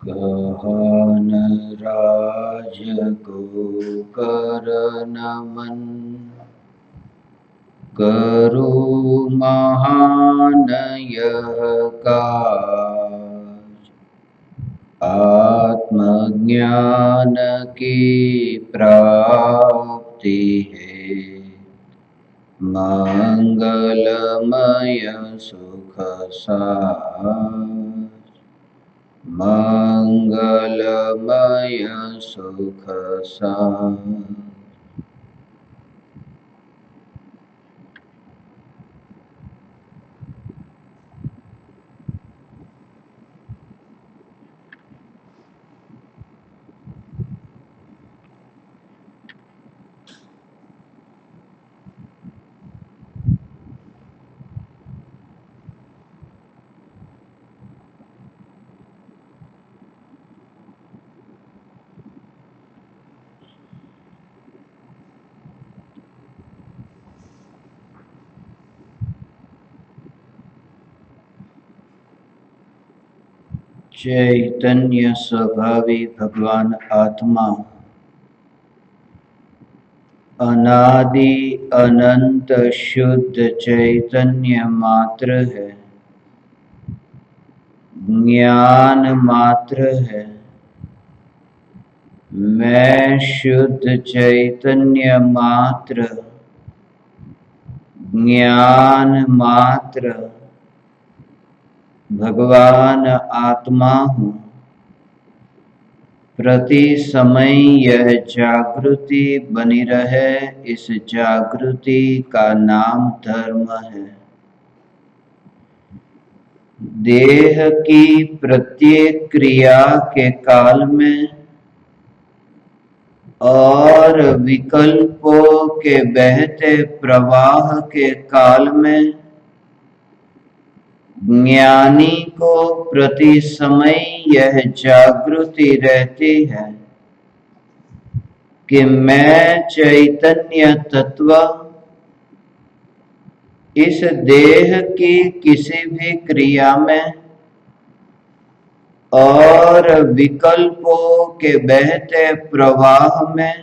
कहन राज को कर नमन, करो महान यह काज। आत्मज्ञान की प्राप्ति है, मंगलमय सुख साज। मंगलमय सुख साज। चैतन्य स्वभावी भगवान आत्मा अनादि अनंत शुद्ध चैतन्य मात्र है, ज्ञान मात्र है। मैं शुद्ध चैतन्य मात्र, ज्ञान मात्र भगवान आत्मा हूँ। प्रति समय यह जागृति बनी रहे, इस जागृति का नाम धर्म है। देह की प्रत्येक क्रिया के काल में और विकल्पों के बहते प्रवाह के काल में ज्ञानी को प्रति समय यह जागृति रहती है कि मैं चैतन्य तत्व इस देह की किसी भी क्रिया में और विकल्पों के बहते प्रवाह में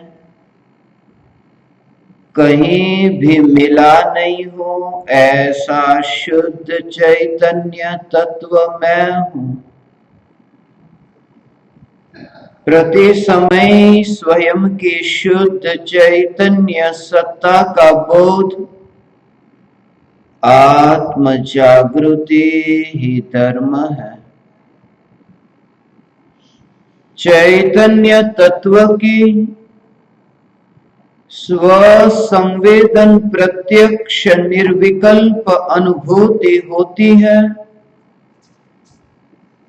कहीं भी मिला नहीं हूँ। ऐसा शुद्ध चैतन्य तत्व मैं हूँ। प्रति समय स्वयं की शुद्ध चैतन्य सत्ता का बोध, आत्म जागृति ही धर्म है। चैतन्य तत्व की स्व संवेदन प्रत्यक्ष निर्विकल्प अनुभूति होती है,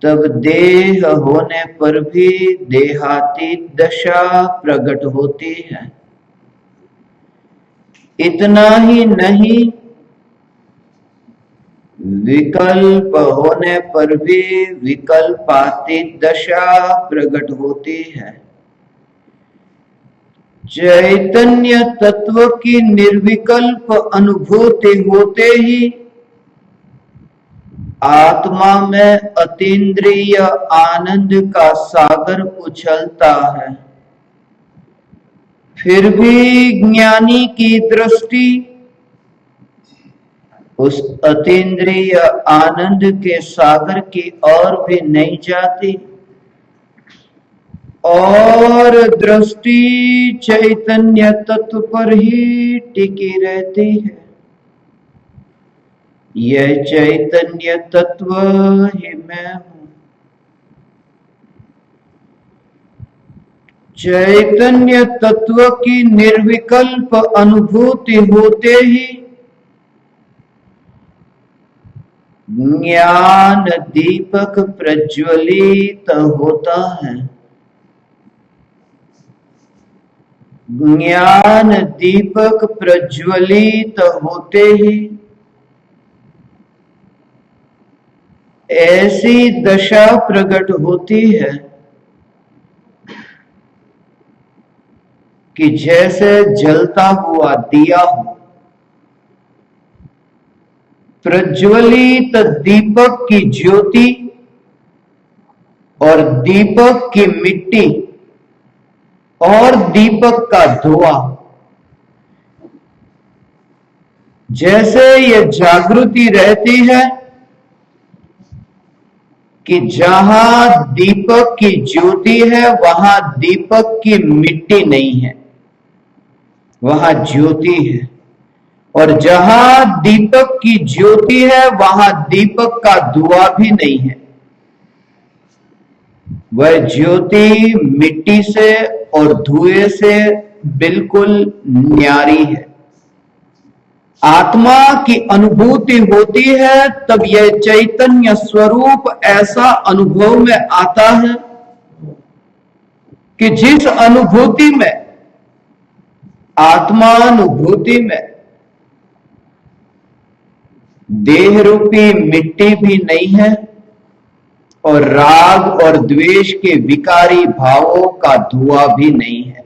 तब देह होने पर भी देहातीत दशा प्रकट होती है। इतना ही नहीं, विकल्प होने पर भी विकल्पातीत दशा प्रकट होती है। चैतन्य तत्व की निर्विकल्प अनुभूति होते ही आत्मा में अतीन्द्रिय आनंद का सागर उछलता है। फिर भी ज्ञानी की दृष्टि उस अतीन्द्रिय आनंद के सागर की ओर भी नहीं जाती और दृष्टि चैतन्य तत्व पर ही टिकी रहती है। यह चैतन्य तत्व ही मैं हूँ। चैतन्य तत्व की निर्विकल्प अनुभूति होते ही ज्ञान दीपक प्रज्वलित होता है। ज्ञान दीपक प्रज्वलित होते ही ऐसी दशा प्रकट होती है कि जैसे जलता हुआ दिया हो। प्रज्वलित दीपक की ज्योति और दीपक की मिट्टी और दीपक का धुआं, जैसे ये जागृति रहती है कि जहां दीपक की ज्योति है वहां दीपक की मिट्टी नहीं है, वहां ज्योति है। और जहां दीपक की ज्योति है वहां दीपक का धुआं भी नहीं है। वह ज्योति मिट्टी से और धुएं से बिल्कुल न्यारी है। आत्मा की अनुभूति होती है तब यह चैतन्य स्वरूप ऐसा अनुभव में आता है कि जिस अनुभूति में, आत्मानुभूति में, देह रूपी मिट्टी भी नहीं है और राग और द्वेष के विकारी भावों का धुआं भी नहीं है।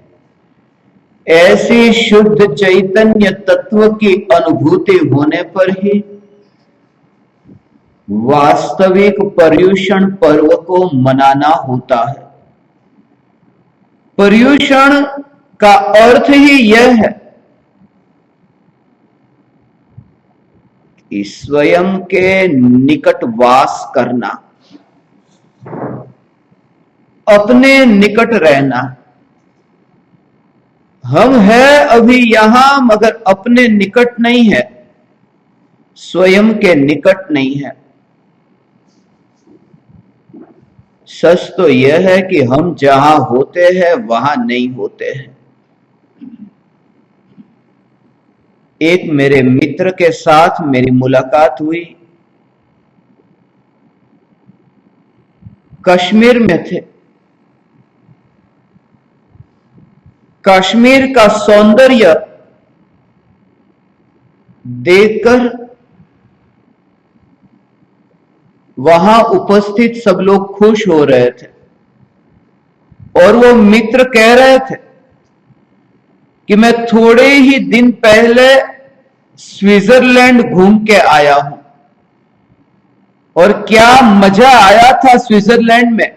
ऐसी शुद्ध चैतन्य तत्व की अनुभूति होने पर ही वास्तविक पर्युषण पर्व को मनाना होता है। पर्युषण का अर्थ ही यह है कि स्वयं के निकट वास करना, अपने निकट रहना। हम हैं अभी यहां मगर अपने निकट नहीं है, स्वयं के निकट नहीं है। सच तो यह है कि हम जहां होते हैं वहां नहीं होते हैं। एक मेरे मित्र के साथ मेरी मुलाकात हुई, कश्मीर में थे। कश्मीर का सौंदर्य देखकर वहां उपस्थित सब लोग खुश हो रहे थे और वो मित्र कह रहे थे कि मैं थोड़े ही दिन पहले स्विट्जरलैंड घूम के आया हूं और क्या मजा आया था स्विट्जरलैंड में,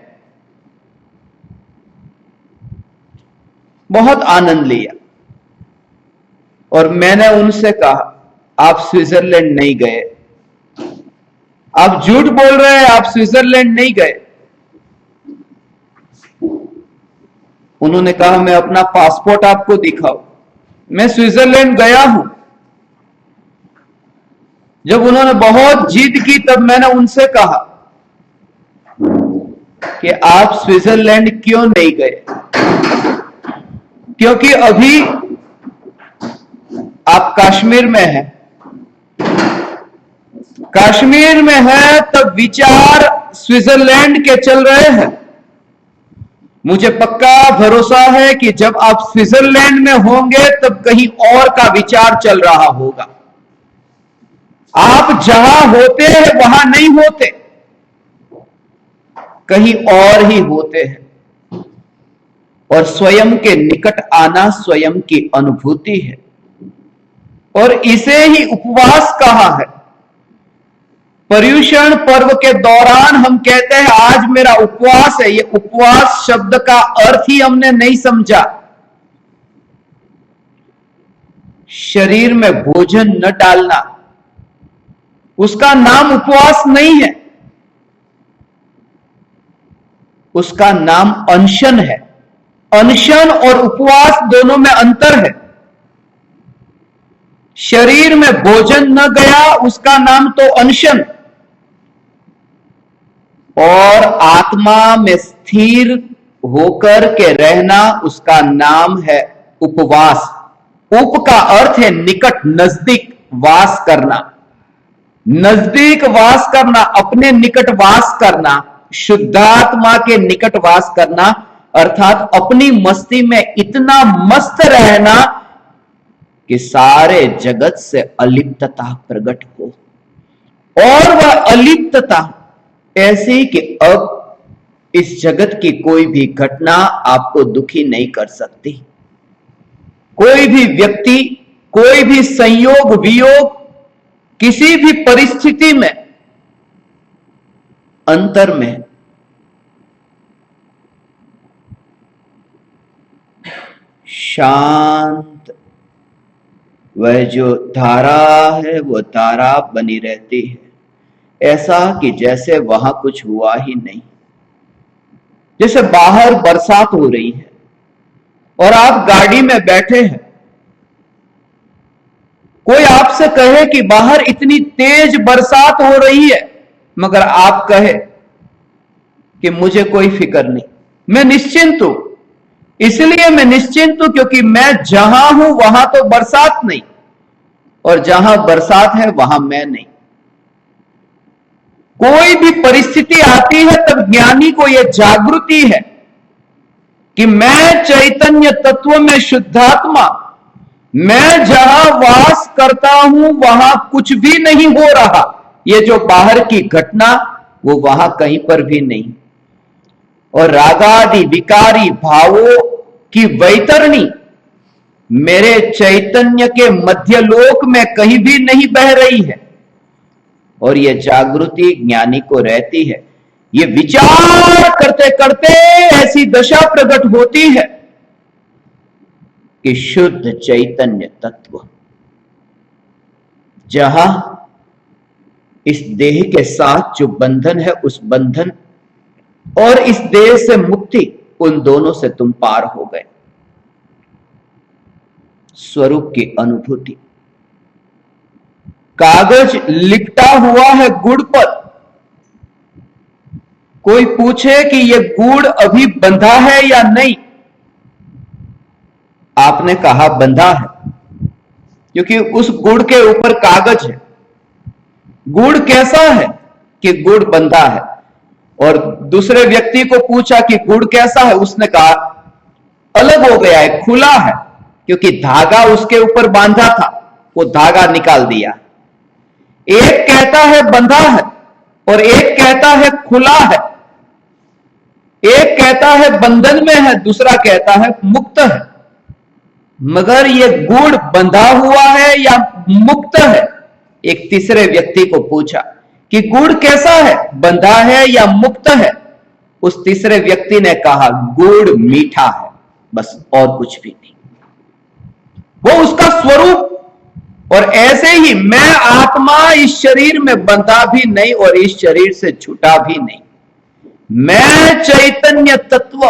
बहुत आनंद लिया। और मैंने उनसे कहा आप स्विट्जरलैंड नहीं गए, आप झूठ बोल रहे हैं, आप स्विट्जरलैंड नहीं गए। उन्होंने कहा मैं अपना पासपोर्ट आपको दिखाऊं, मैं स्विट्जरलैंड गया हूं। जब उन्होंने बहुत जिद की तब मैंने उनसे कहा कि आप स्विट्जरलैंड क्यों नहीं गए, क्योंकि अभी आप कश्मीर में हैं। कश्मीर में है तब विचार स्विट्जरलैंड के चल रहे हैं। मुझे पक्का भरोसा है कि जब आप स्विट्जरलैंड में होंगे तब कहीं और का विचार चल रहा होगा। आप जहां होते हैं वहां नहीं होते, कहीं और ही होते हैं। और स्वयं के निकट आना स्वयं की अनुभूति है और इसे ही उपवास कहा है। पर्युषण पर्व के दौरान हम कहते हैं आज मेरा उपवास है। ये उपवास शब्द का अर्थ ही हमने नहीं समझा। शरीर में भोजन न डालना, उसका नाम उपवास नहीं है, उसका नाम अनशन है। अनशन और उपवास दोनों में अंतर है। शरीर में भोजन न गया उसका नाम तो अनशन, और आत्मा में स्थिर होकर के रहना उसका नाम है उपवास। उप का अर्थ है निकट, नजदीक वास करना, नजदीक वास करना, अपने निकट वास करना, शुद्धात्मा के निकट वास करना। अर्थात अपनी मस्ती में इतना मस्त रहना कि सारे जगत से अलिप्तता प्रकट हो। और वह अलिप्तता ऐसी कि अब इस जगत की कोई भी घटना आपको दुखी नहीं कर सकती। कोई भी व्यक्ति, कोई भी संयोग वियोग, किसी भी परिस्थिति में अंतर में शांत वह जो धारा है वो धारा बनी रहती है, ऐसा कि जैसे वहां कुछ हुआ ही नहीं। जैसे बाहर बरसात हो रही है और आप गाड़ी में बैठे हैं, कोई आपसे कहे कि बाहर इतनी तेज बरसात हो रही है, मगर आप कहे कि मुझे कोई फिक्र नहीं, मैं निश्चिंत हूं। इसलिए मैं निश्चिंत हूं क्योंकि मैं जहां हूं वहां तो बरसात नहीं, और जहां बरसात है वहां मैं नहीं। कोई भी परिस्थिति आती है तब ज्ञानी को यह जागृति है कि मैं चैतन्य तत्व में शुद्धात्मा, मैं जहां वास करता हूं वहां कुछ भी नहीं हो रहा। ये जो बाहर की घटना वो वहां कहीं पर भी नहीं। और रागादि विकारी भावों की वैतरणी मेरे चैतन्य के मध्यलोक में कहीं भी नहीं बह रही है। और यह जागृति ज्ञानी को रहती है। ये विचार करते करते ऐसी दशा प्रकट होती है कि शुद्ध चैतन्य तत्व जहां इस देह के साथ जो बंधन है, उस बंधन और इस देह से मुक्ति, उन दोनों से तुम पार हो गए। स्वरूप की अनुभूति। कागज लिपटा हुआ है गुड़ पर। कोई पूछे कि यह गुड़ अभी बंधा है या नहीं, आपने कहा बंधा है, क्योंकि उस गुड़ के ऊपर कागज है। गुड़ कैसा है कि गुड़ बंधा है। और दूसरे व्यक्ति को पूछा कि गुड़ कैसा है, उसने कहा अलग हो गया है, खुला है, क्योंकि धागा उसके ऊपर बांधा था, वो धागा निकाल दिया। एक कहता है बंधा है और एक कहता है खुला है। एक कहता है बंधन में है, दूसरा कहता है मुक्त है। मगर ये गुड़ बंधा हुआ है या मुक्त है? एक तीसरे व्यक्ति को पूछा कि गुड़ कैसा है, बंधा है या मुक्त है? उस तीसरे व्यक्ति ने कहा गुड़ मीठा है, बस और कुछ भी नहीं। वो उसका स्वरूप। और ऐसे ही मैं आत्मा इस शरीर में बंधा भी नहीं और इस शरीर से छूटा भी नहीं। मैं चैतन्य तत्व।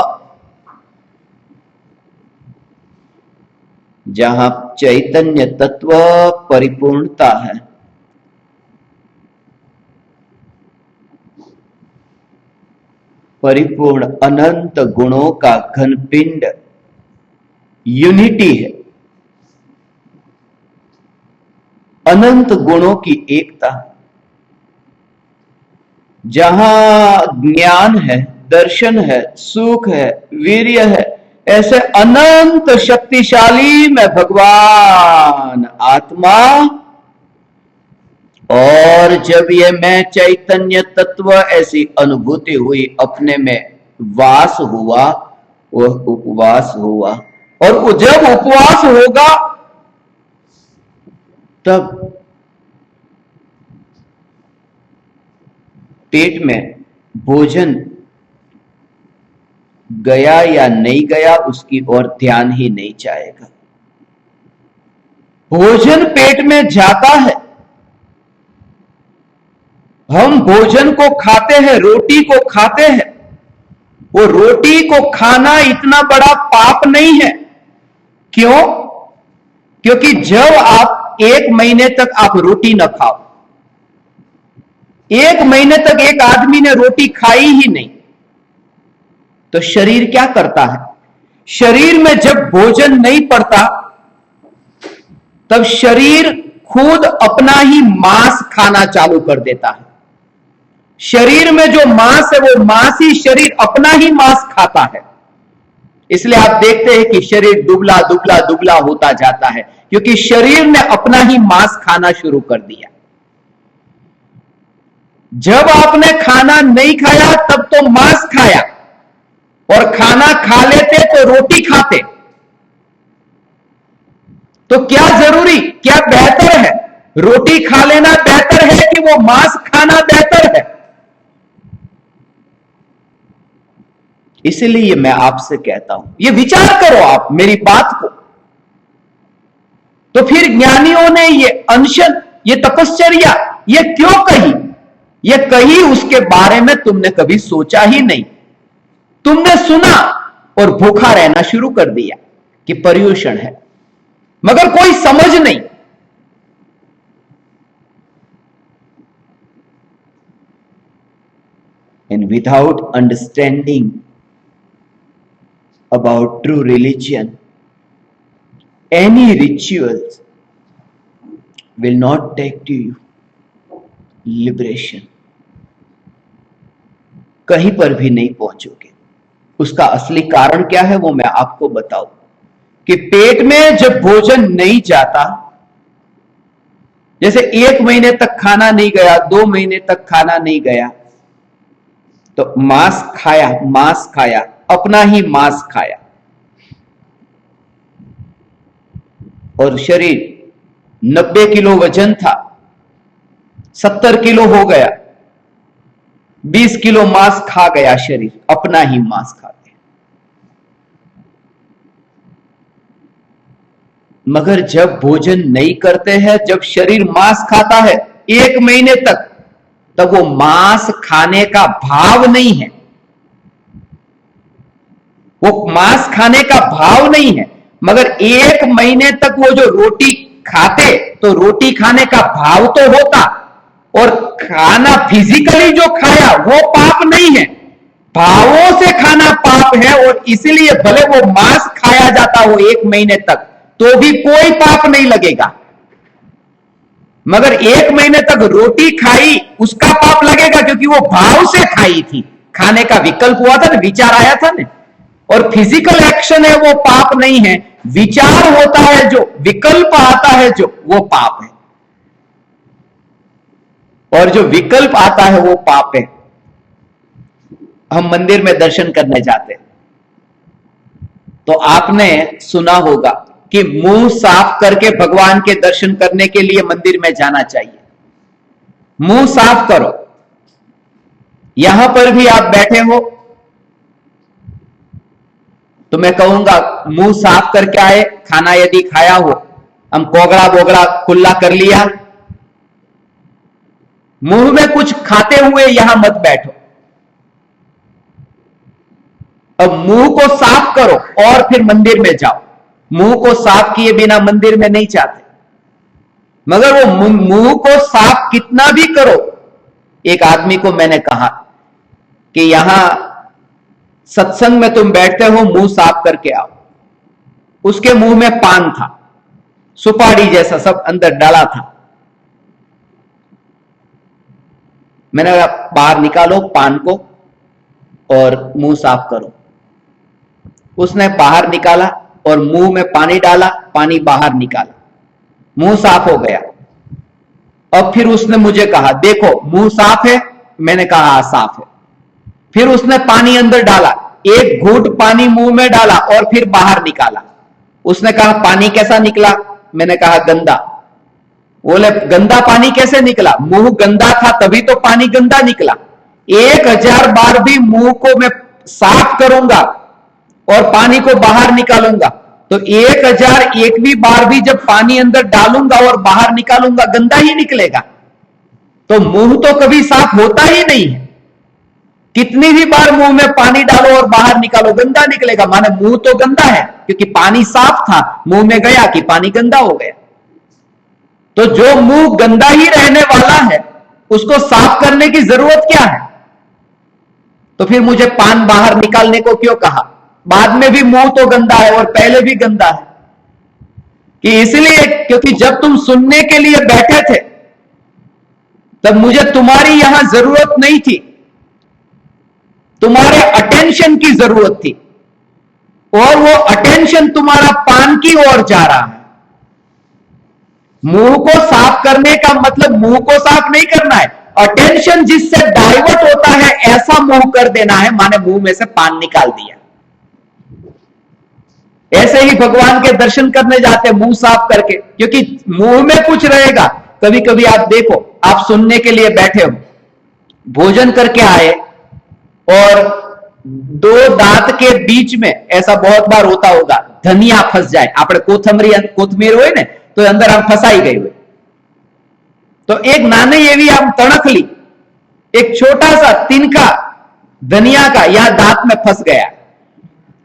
जहां चैतन्य तत्व परिपूर्णता है, परिपूर्ण अनंत गुणों का घनपिंड यूनिटी है, अनंत गुणों की एकता। जहां ज्ञान है, दर्शन है, सुख है, वीर्य है, ऐसे अनंत शक्तिशाली में भगवान आत्मा। और जब ये मैं चैतन्य तत्व ऐसी अनुभूति हुई, अपने में वास हुआ, वह उपवास हुआ। और जब उपवास होगा तब पेट में भोजन गया या नहीं गया उसकी ओर ध्यान ही नहीं जाएगा। भोजन पेट में जाता है। हम भोजन को खाते हैं, रोटी को खाते हैं। वो रोटी को खाना इतना बड़ा पाप नहीं है। क्यों? क्योंकि जब आप 1 महीने तक आप रोटी न खाओ, 1 महीने तक एक आदमी ने रोटी खाई ही नहीं, तो शरीर क्या करता है? शरीर में जब भोजन नहीं पड़ता तब शरीर खुद अपना ही मांस खाना चालू कर देता है। शरीर में जो मांस है वो मांस ही शरीर अपना ही मांस खाता है। इसलिए आप देखते हैं कि शरीर दुबला दुबला दुबला होता जाता है, क्योंकि शरीर ने अपना ही मांस खाना शुरू कर दिया। जब आपने खाना नहीं खाया तब तो मांस खाया, और खाना खा लेते तो रोटी खाते। तो क्या जरूरी, क्या बेहतर है? रोटी खा लेना बेहतर है कि वो मांस खाना बेहतर है? इसलिए मैं आपसे कहता हूं, ये विचार करो आप मेरी बात को। तो फिर ज्ञानियों ने ये अनशन, ये तपश्चर्या ये क्यों कही? ये कही उसके बारे में तुमने कभी सोचा ही नहीं। तुमने सुना और भूखा रहना शुरू कर दिया कि पर्यूषण है, मगर कोई समझ नहीं। And without understanding about true religion, any rituals will not take to you liberation. कहीं पर भी नहीं पहुंचोगे। उसका असली कारण क्या है वो मैं आपको बताऊं कि पेट में जब भोजन नहीं जाता, जैसे 1 महीने तक खाना नहीं गया, 2 महीने तक खाना नहीं गया, तो मांस खाया, अपना ही मांस खाया, और शरीर 90 किलो वजन था, 70 किलो हो गया, 20 किलो मांस खा गया शरीर, अपना ही मांस खा गया। मगर जब भोजन नहीं करते हैं, जब शरीर मांस खाता है 1 महीने तक, तब वो मांस खाने का भाव नहीं है, वो मांस खाने का भाव नहीं है। मगर 1 महीने तक वो जो रोटी खाते, तो रोटी खाने का भाव तो होता, और खाना फिजिकली जो खाया वो पाप नहीं है, भावों से खाना पाप है। और इसलिए भले वो मांस खाया जाता हो 1 महीने तक, तो भी कोई पाप नहीं लगेगा। मगर 1 महीने तक रोटी खाई, उसका पाप लगेगा, क्योंकि वो भाव से खाई थी, खाने का विकल्प हुआ था ना, विचार आया था ना। और फिजिकल एक्शन है वो पाप नहीं है, विचार होता है जो, विकल्प आता है जो, वो पाप है। और जो विकल्प आता है वो पाप है। हम मंदिर में दर्शन करने जाते हैं, तो आपने सुना होगा कि मुंह साफ करके भगवान के दर्शन करने के लिए मंदिर में जाना चाहिए। मुंह साफ करो। यहां पर भी आप बैठे हो तो मैं कहूंगा मुंह साफ करके आए, खाना यदि खाया हो, हम कोगड़ा बोगड़ा कुल्ला कर लिया, मुंह में कुछ खाते हुए यहां मत बैठो। अब मुंह को साफ करो और फिर मंदिर में जाओ। मुंह को साफ किए बिना मंदिर में नहीं जाते। मगर वो मुंह को साफ कितना भी करो, एक आदमी को मैंने कहा कि यहां सत्संग में तुम बैठते हो, मुंह साफ करके आओ। उसके मुंह में पान था, सुपारी जैसा सब अंदर डाला था। मैंने कहा बाहर निकालो पान को और मुंह साफ करो। उसने बाहर निकाला और मुंह में पानी डाला, पानी बाहर निकाला, मुंह साफ हो गया। अब फिर उसने मुझे कहा देखो मुंह साफ है। मैंने कहा हाँ साफ है। फिर उसने पानी अंदर डाला, एक घूंट पानी मुंह में डाला और फिर बाहर निकाला। उसने कहा पानी कैसा निकला? मैंने कहा गंदा। बोले गंदा पानी कैसे निकला? मुंह गंदा था तभी तो पानी गंदा निकला। 1000 बार भी मुंह को मैं साफ करूंगा और पानी को बाहर निकालूंगा, तो 1001वीं बार भी जब पानी अंदर डालूंगा और बाहर निकालूंगा गंदा ही निकलेगा। तो मुंह तो कभी साफ होता ही नहीं है। कितनी भी बार मुंह में पानी डालो और बाहर निकालो गंदा निकलेगा, माने मुंह तो गंदा है, क्योंकि पानी साफ था, मुंह में गया कि पानी गंदा हो गया। तो जो मुंह गंदा ही रहने वाला है उसको साफ करने की जरूरत क्या है? तो फिर मुझे पान बाहर निकालने को क्यों कहा? बाद में भी मुंह तो गंदा है और पहले भी गंदा है। कि इसलिए क्योंकि जब तुम सुनने के लिए बैठे थे तब मुझे तुम्हारी यहां जरूरत नहीं थी, तुम्हारे अटेंशन की जरूरत थी। और वो अटेंशन तुम्हारा पान की ओर जा रहा है। मुंह को साफ करने का मतलब मुंह को साफ नहीं करना है, अटेंशन जिससे डाइवर्ट होता है ऐसा मुंह कर देना है, माने मुंह में से पान निकाल दिया। ऐसे ही भगवान के दर्शन करने जाते हैं मुंह साफ करके, क्योंकि मुंह में कुछ रहेगा। कभी कभी आप देखो, आप सुनने के लिए बैठे हो, भोजन करके आए और दो दांत के बीच में, ऐसा बहुत बार होता होगा, धनिया फंस जाए, આપણે કોથમીર હોય ને તો અંદર આમ ફસાઈ ગઈ હોય, तो एक नानी एवी आम तणखली, एक छोटा सा तिनका धनिया का यहां दांत में फंस गया।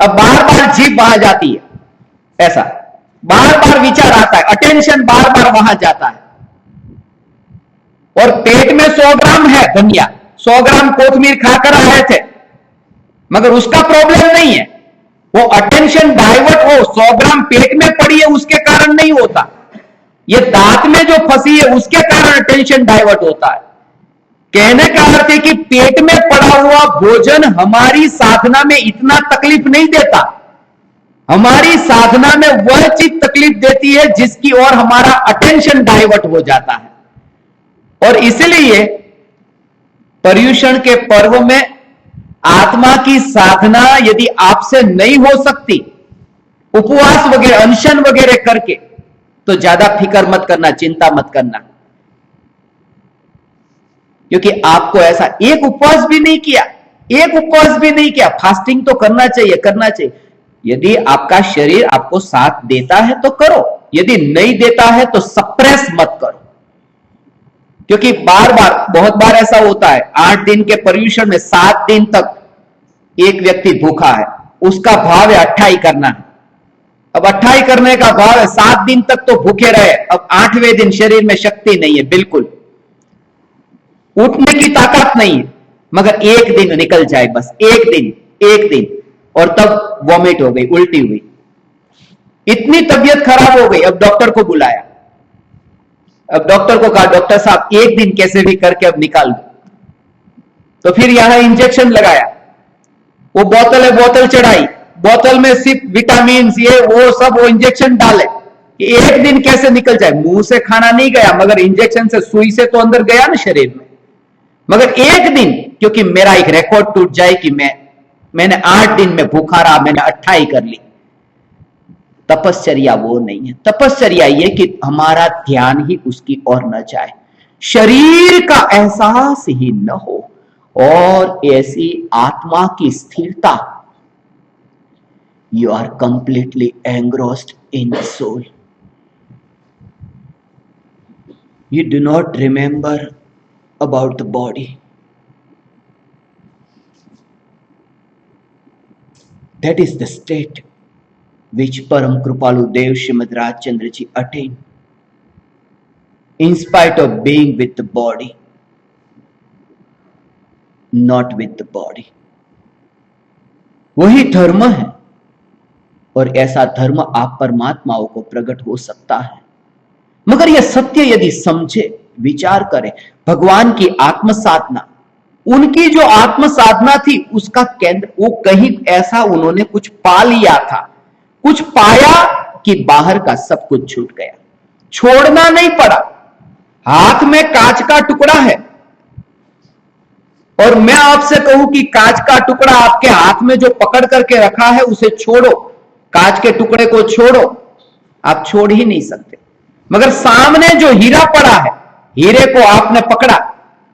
अब बार बार जीभ वहां जाती है, ऐसा बार बार विचार आता है, अटेंशन बार बार वहां जाता है। और पेट में 100 ग्राम है धनिया, 100 ग्राम कोथमीर खाकर आए थे, मगर उसका प्रॉब्लम नहीं है, वो अटेंशन डाइवर्ट हो 100 ग्राम पेट में पड़ी है उसके कारण नहीं होता, ये दांत में जो फंसी है उसके कारण अटेंशन डाइवर्ट होता है। कहने का अर्थ है कि पेट में पड़ा हुआ भोजन हमारी साधना में इतना तकलीफ नहीं देता, हमारी साधना में वह चीज तकलीफ देती है जिसकी ओर हमारा अटेंशन डाइवर्ट हो जाता है। और इसलिए पर्युषण के पर्व में आत्मा की साधना यदि आपसे नहीं हो सकती, उपवास वगैरह अनशन वगैरह करके, तो ज्यादा फिक्र मत करना, चिंता मत करना, क्योंकि आपको ऐसा एक उपवास भी नहीं किया, एक उपवास भी नहीं किया, फास्टिंग तो करना चाहिए, करना चाहिए। यदि आपका शरीर आपको साथ देता है तो करो, यदि नहीं देता है तो सप्रेस मत करो, क्योंकि बार बार बहुत बार ऐसा होता है, 8 दिन के पर्युषण में 7 दिन तक एक व्यक्ति भूखा है, उसका भाव है 28 करना है। अब 28 करने का भाव है, 7 दिन तक तो भूखे रहे, अब 8वें दिन शरीर में शक्ति नहीं है, बिल्कुल उठने की ताकत नहीं है, मगर एक दिन निकल जाए, बस एक दिन, और तब वॉमिट हो गई, उल्टी हुई, इतनी तबीयत खराब हो गई। अब डॉक्टर को बुलाया, अब डॉक्टर को कहा, डॉक्टर साहब एक दिन कैसे भी करके अब निकाल दो। तो फिर यहां इंजेक्शन लगाया, वो बोतल है, बोतल चढ़ाई, बोतल में सिर्फ विटामिन ये वो सब वो इंजेक्शन डाले कि एक दिन कैसे निकल जाए। मुंह से खाना नहीं गया, मगर इंजेक्शन से, सुई से तो अंदर गया ना शरीर में, मगर एक दिन, क्योंकि मेरा एक रिकॉर्ड टूट जाए कि मैंने 8 दिन में भूखा रहा, मैंने 28 कर ली। तपश्चर्या वो नहीं है, तपश्चर्या ये कि हमारा ध्यान ही उसकी ओर न जाए, शरीर का एहसास ही न हो, और ऐसी आत्मा की स्थिरता, you are completely engrossed in the soul. You do not remember about the body. That is the state which Param Kripalu Dev Srimad Rajchandra ji attained, in spite of being with the body, not with the body. वही धर्म है, और ऐसा धर्म आप परमात्माओं को प्रकट हो सकता है, मगर यह सत्य यदि समझे, विचार करें। भगवान की आत्म साधना, उनकी जो आत्म साधना थी उसका केंद्र, वो कहीं ऐसा उन्होंने कुछ पा लिया था, कुछ पाया कि बाहर का सब कुछ छूट गया, छोड़ना नहीं पड़ा। हाथ में कांच का टुकड़ा है, और मैं आपसे कहूं कि कांच का टुकड़ा आपके हाथ में जो पकड़ करके रखा है उसे छोड़ो, कांच के टुकड़े को छोड़ो, आप छोड़ ही नहीं सकते। मगर सामने जो हीरा पड़ा है, हीरे को आपने पकड़ा,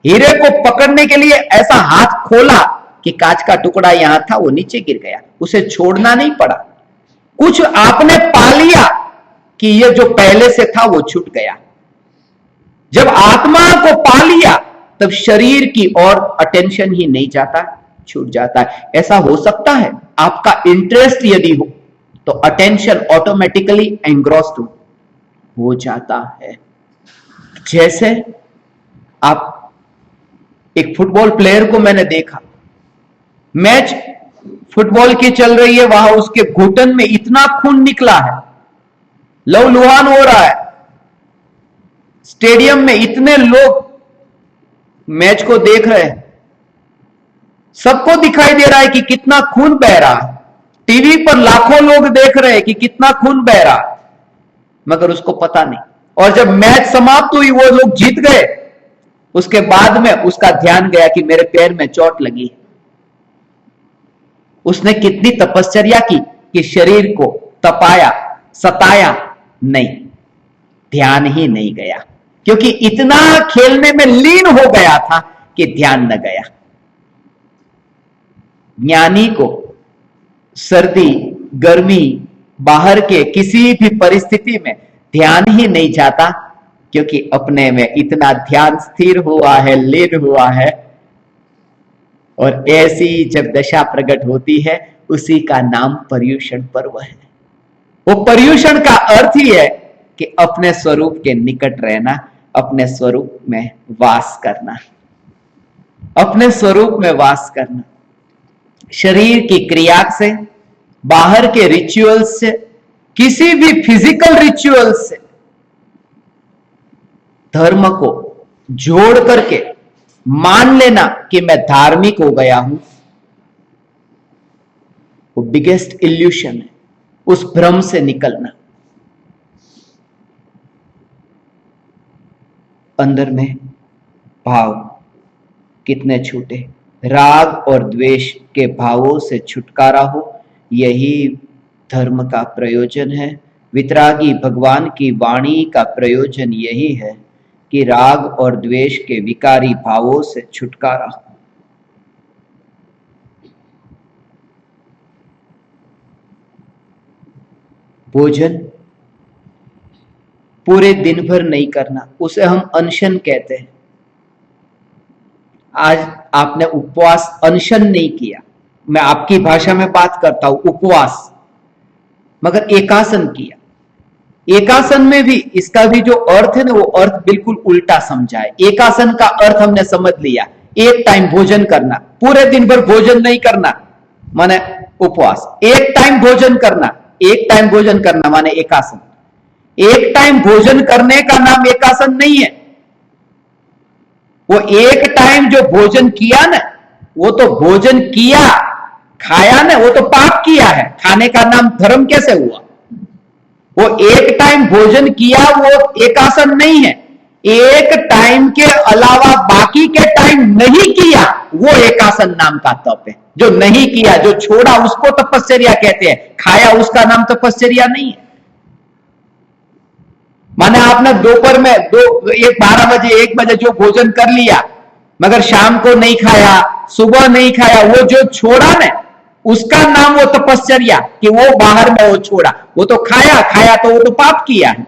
हीरे को पकड़ने के लिए ऐसा हाथ खोला कि कांच का टुकड़ा यहां था, वो नीचे गिर गया, उसे छोड़ना नहीं पड़ा। कुछ आपने पा लिया कि ये जो पहले से था वो छूट गया। जब आत्मा को पा लिया तब शरीर की ओर अटेंशन ही नहीं जाता, छूट जाता है। ऐसा हो सकता है, आपका इंटरेस्ट यदि हो तो अटेंशन ऑटोमेटिकली एंग्रॉस्ड हो जाता है। जैसे आप एक फुटबॉल प्लेयर को मैंने देखा, मैच फुटबॉल की चल रही है, वहां उसके घुटन में इतना खून निकला है, लहूलुहान हो रहा है, स्टेडियम में इतने लोग मैच को देख रहे हैं, सबको दिखाई दे रहा है कि कितना खून बह रहा है, टीवी पर लाखों लोग देख रहे हैं कि कितना खून बह रहा, मगर उसको पता नहीं। और जब मैच समाप्त हुई, वो लोग जीत गए, उसके बाद में उसका ध्यान गया कि मेरे पैर में चोट लगी। उसने कितनी तपश्चर्या की कि शरीर को तपाया, सताया नहीं, ध्यान ही नहीं गया, क्योंकि इतना खेलने में लीन हो गया था कि ध्यान न गया। ज्ञानी को सर्दी, गर्मी, बाहर के किसी भी परिस्थिति में ध्यान ही नहीं जाता, क्योंकि अपने में इतना ध्यान स्थिर हुआ है, लीन हुआ है। और ऐसी जब दशा प्रकट होती है, उसी का नाम पर्युषण पर्व है। वो पर्युषण का अर्थ ही है कि अपने स्वरूप के निकट रहना, अपने स्वरूप में वास करना, अपने स्वरूप में वास करना। शरीर की क्रिया से, बाहर के रिचुअल्स से, किसी भी फिजिकल रिचुअल से धर्म को जोड़ करके मान लेना कि मैं धार्मिक हो गया हूं, वो बिगेस्ट इल्यूशन है। उस भ्रम से निकलना, अंदर में भाव कितने छूटे, राग और द्वेष के भावों से छुटकारा हो, यही धर्म का प्रयोजन है। वितरागी भगवान की वाणी का प्रयोजन यही है कि राग और द्वेष के विकारी भावों से छुटकारा हो। भोजन पूरे दिन भर नहीं करना, उसे हम अनशन कहते हैं। आज आपने उपवास, अनशन नहीं किया, मैं आपकी भाषा में बात करता हूं, उपवास, मगर एकासन किया। एकासन में भी इसका भी जो अर्थ है ना, वो अर्थ बिल्कुल उल्टा समझा है। एकासन का अर्थ हमने समझ लिया, एक टाइम भोजन करना, पूरे दिन भर भोजन नहीं करना माने उपवास। एक टाइम भोजन करना, एक टाइम भोजन करना माने एकासन। एक टाइम भोजन करने का नाम एकासन नहीं है। वो एक टाइम जो भोजन किया ना, वो तो भोजन किया, खाया ना, वो तो पाप किया है। खाने का नाम धर्म कैसे हुआ? वो एक टाइम भोजन किया, वो एकासन नहीं है। एक टाइम के अलावा बाकी के टाइम नहीं किया, वो एकासन नाम का तप है। जो नहीं किया, जो छोड़ा, उसको तपश्चर्या कहते हैं। खाया, उसका नाम तपश्चर्या नहीं है। माने आपने दोपहर में 12 बजे 1 बजे जो भोजन कर लिया, मगर शाम को नहीं खाया, सुबह नहीं खाया, वो जो छोड़ा ना, उसका नाम वो तपश्चर्या, कि वो बाहर में वो छोड़ा। वो तो खाया, खाया तो वो तो पाप किया है।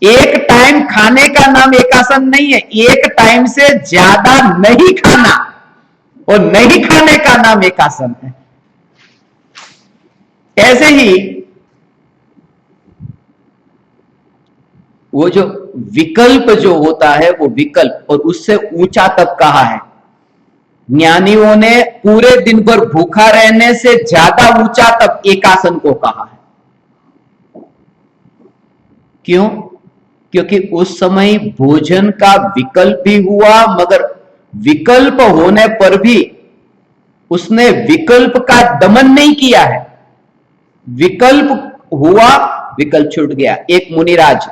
एक टाइम खाने का नाम एकासन नहीं है। एक टाइम से ज्यादा नहीं खाना और नहीं खाने का नाम एकासन है। ऐसे ही वो जो विकल्प जो होता है, वो विकल्प, और उससे ऊंचा तप कहा है ज्ञानियों ने। पूरे दिन भर भूखा रहने से ज्यादा ऊंचा तप एकासन को कहा है। क्यों? क्योंकि उस समय भोजन का विकल्प भी हुआ, मगर विकल्प होने पर भी उसने विकल्प का दमन नहीं किया है। विकल्प हुआ, विकल्प छूट गया। एक मुनिराज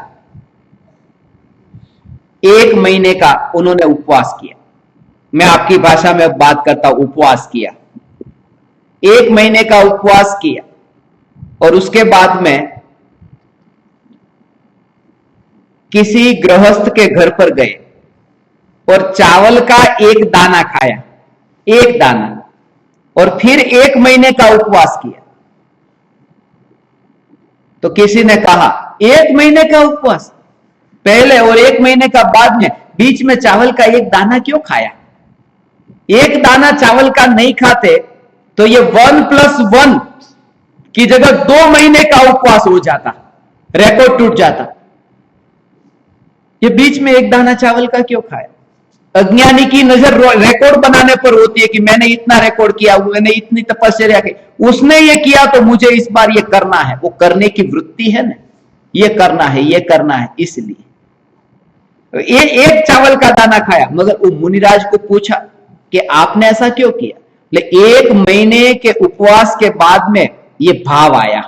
1 महीने का उन्होंने उपवास किया। मैं आपकी भाषा में बात करता हूं, उपवास किया। 1 महीने का उपवास किया और उसके बाद में किसी गृहस्थ के घर पर गए और चावल का 1 दाना खाया, 1 दाना, और फिर 1 महीने का उपवास किया। तो किसी ने कहा 1 महीने का उपवास पहले और 1 महीने का बाद में, बीच में चावल का 1 दाना क्यों खाया? 1 दाना चावल का नहीं खाते तो ये 1+1 की जगह 2 महीने का उपवास हो जाता, रिकॉर्ड टूट जाता। ये बीच में 1 दाना चावल का क्यों खाया? अज्ञानी की नजर रिकॉर्ड बनाने पर होती है कि मैंने इतना रिकॉर्ड किया, मैंने इतनी तपस्या की, उसने ये किया तो मुझे इस बार ये करना है। वो करने की वृत्ति है ना, ये करना है, ये करना है, इसलिए ये 1 चावल का दाना खाया। मगर वो मुनिराज को पूछा कि आपने ऐसा क्यों किया? 1 महीने के उपवास के बाद में ये भाव आया,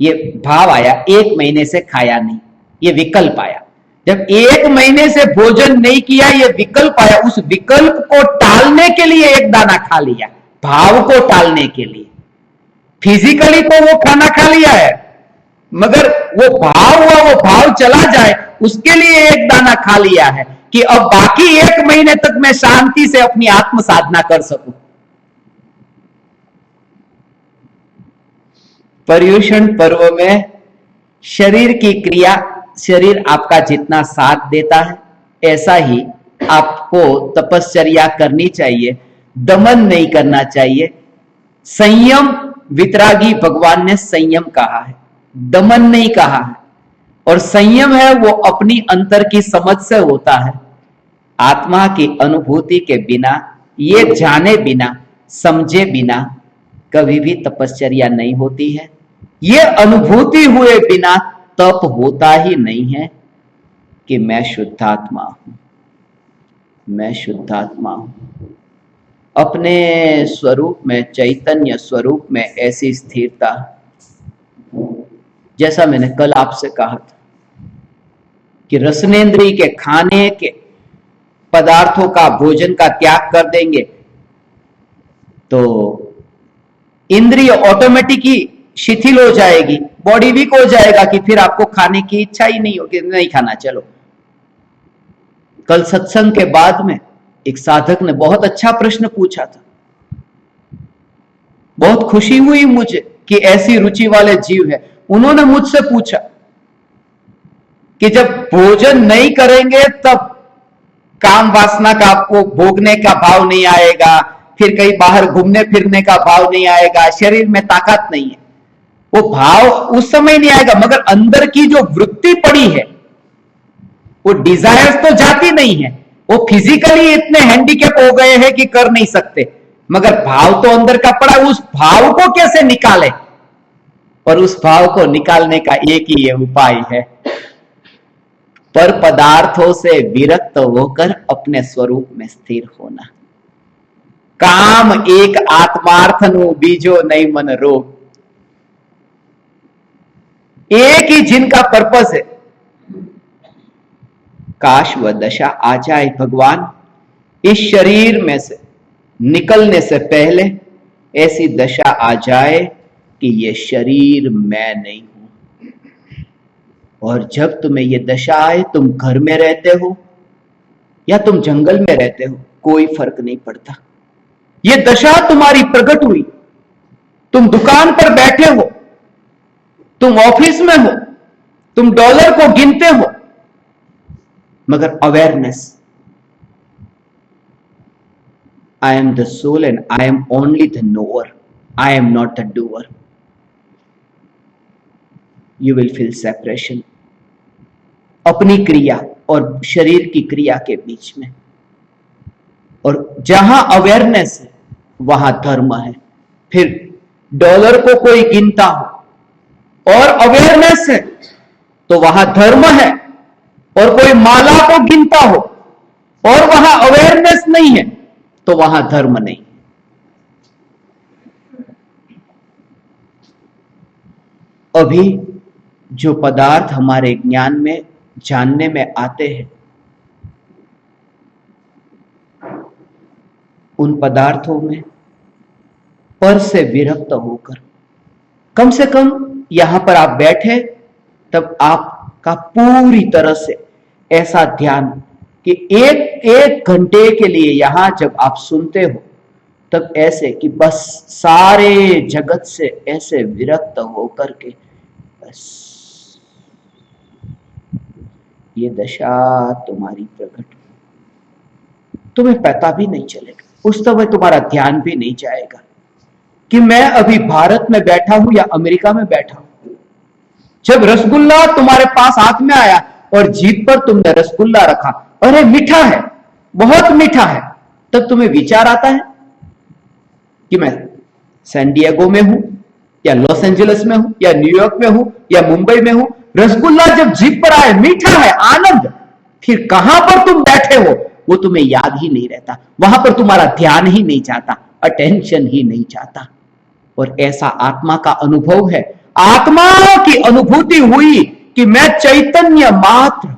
ये भाव आया, 1 महीने से खाया नहीं, ये विकल्प आया। जब 1 महीने से भोजन नहीं किया, ये विकल्प आया, उस विकल्प को टालने के लिए एक दाना खा लिया, भाव को टालने के लिए। फिजिकली तो वो खाना खा लिया है, मगर वो भाव हुआ, वो भाव चला जाए, उसके लिए एक दाना खा लिया है कि अब बाकी 1 महीने तक मैं शांति से अपनी आत्म साधना कर सकूं। पर्युषण पर्व में शरीर की क्रिया, शरीर आपका जितना साथ देता है ऐसा ही आपको तपश्चर्या करनी चाहिए, दमन नहीं करना चाहिए। संयम, वितरागी भगवान ने संयम कहा है, दमन नहीं कहा है। और संयम है वो अपनी अंतर की समझ से होता है, आत्मा की अनुभूति के बिना, ये जाने बिना, समझे बिना कभी भी तपश्चर्या नहीं होती है। ये अनुभूति हुए बिना तप होता ही नहीं है कि मैं शुद्धात्मा हूं, मैं शुद्धात्मा हूं। अपने स्वरूप में, चैतन्य स्वरूप में ऐसी स्थिरता, जैसा मैंने कल आपसे कहा था कि रसनेंद्रिय के खाने के पदार्थों का, भोजन का त्याग कर देंगे तो इंद्रिय ऑटोमेटिक ही शिथिल हो जाएगी, बॉडी वीक हो जाएगा कि फिर आपको खाने की इच्छा ही नहीं होगी, नहीं खाना। चलो, कल सत्संग के बाद में एक साधक ने बहुत अच्छा प्रश्न पूछा था, बहुत खुशी हुई मुझे कि ऐसी रुचि वाले जीव है। उन्होंने मुझसे पूछा कि जब भोजन नहीं करेंगे तब काम वासना का आपको भोगने का भाव नहीं आएगा, फिर कहीं बाहर घूमने फिरने का भाव नहीं आएगा, शरीर में ताकत नहीं है, वो भाव उस समय नहीं आएगा, मगर अंदर की जो वृत्ति पड़ी है, वो डिजायर्स तो जाती नहीं है, वो फिजिकली इतने हैंडीकैप हो गए हैं कि कर नहीं सकते, मगर भाव तो अंदर का पड़ा, उस भाव को कैसे निकाले? और उस भाव को निकालने का एक ही ये उपाय है, पर पदार्थों से विरक्त होकर अपने स्वरूप में स्थिर होना। काम एक आत्मार्थ नु बीजो नहीं मन रोग, एक ही जिनका पर्पस है। काश वह दशा आ जाए भगवान, इस शरीर में से निकलने से पहले ऐसी दशा आ जाए कि ये शरीर मैं नहीं हूं। और जब तुम्हें ये दशा आए, तुम घर में रहते हो या तुम जंगल में रहते हो, कोई फर्क नहीं पड़ता। ये दशा तुम्हारी प्रकट हुई, तुम दुकान पर बैठे हो, तुम ऑफिस में हो, तुम डॉलर को गिनते हो, मगर awareness, I am the soul and I am only the knower, I am not the doer. You will feel separation अपनी क्रिया और शरीर की क्रिया के बीच में। और जहां अवेयरनेस है वहां धर्म है। फिर डॉलर को कोई गिनता हो और अवेयरनेस है तो वहां धर्म है, और कोई माला को गिनता हो और वहां अवेयरनेस नहीं है तो वहां धर्म नहीं। अभी जो पदार्थ हमारे ज्ञान में, जानने में आते हैं, उन पदार्थों में पर से विरक्त होकर, कम से कम यहां पर आप बैठे तब आपका पूरी तरह से ऐसा ध्यान कि एक घंटे के लिए यहां जब आप सुनते हो तब ऐसे कि बस सारे जगत से ऐसे विरक्त होकर के बस ये दशा तुम्हारी प्रकट, तुम्हें पता भी नहीं चलेगा, उस समय तुम्हारा ध्यान भी नहीं जाएगा कि मैं अभी भारत में बैठा हूं या अमेरिका में बैठा हूं। जब रसगुल्ला तुम्हारे पास हाथ में आया और जीभ पर तुमने रसगुल्ला रखा, अरे मीठा है, बहुत मीठा है, तब तुम्हें विचार आता है कि मैं सैन डिएगो में हूं या लॉस एंजलिस में हूं या न्यूयॉर्क में हूं या मुंबई में हूं। रसगुल्ला जब जीभ पर आए, मीठा है, आनंद, फिर कहां पर तुम बैठे हो वो तुम्हें याद ही नहीं रहता, वहां पर तुम्हारा ध्यान ही नहीं जाता, अटेंशन ही नहीं जाता। और ऐसा आत्मा का अनुभव है, आत्मा की अनुभूति हुई कि मैं चैतन्य मात्र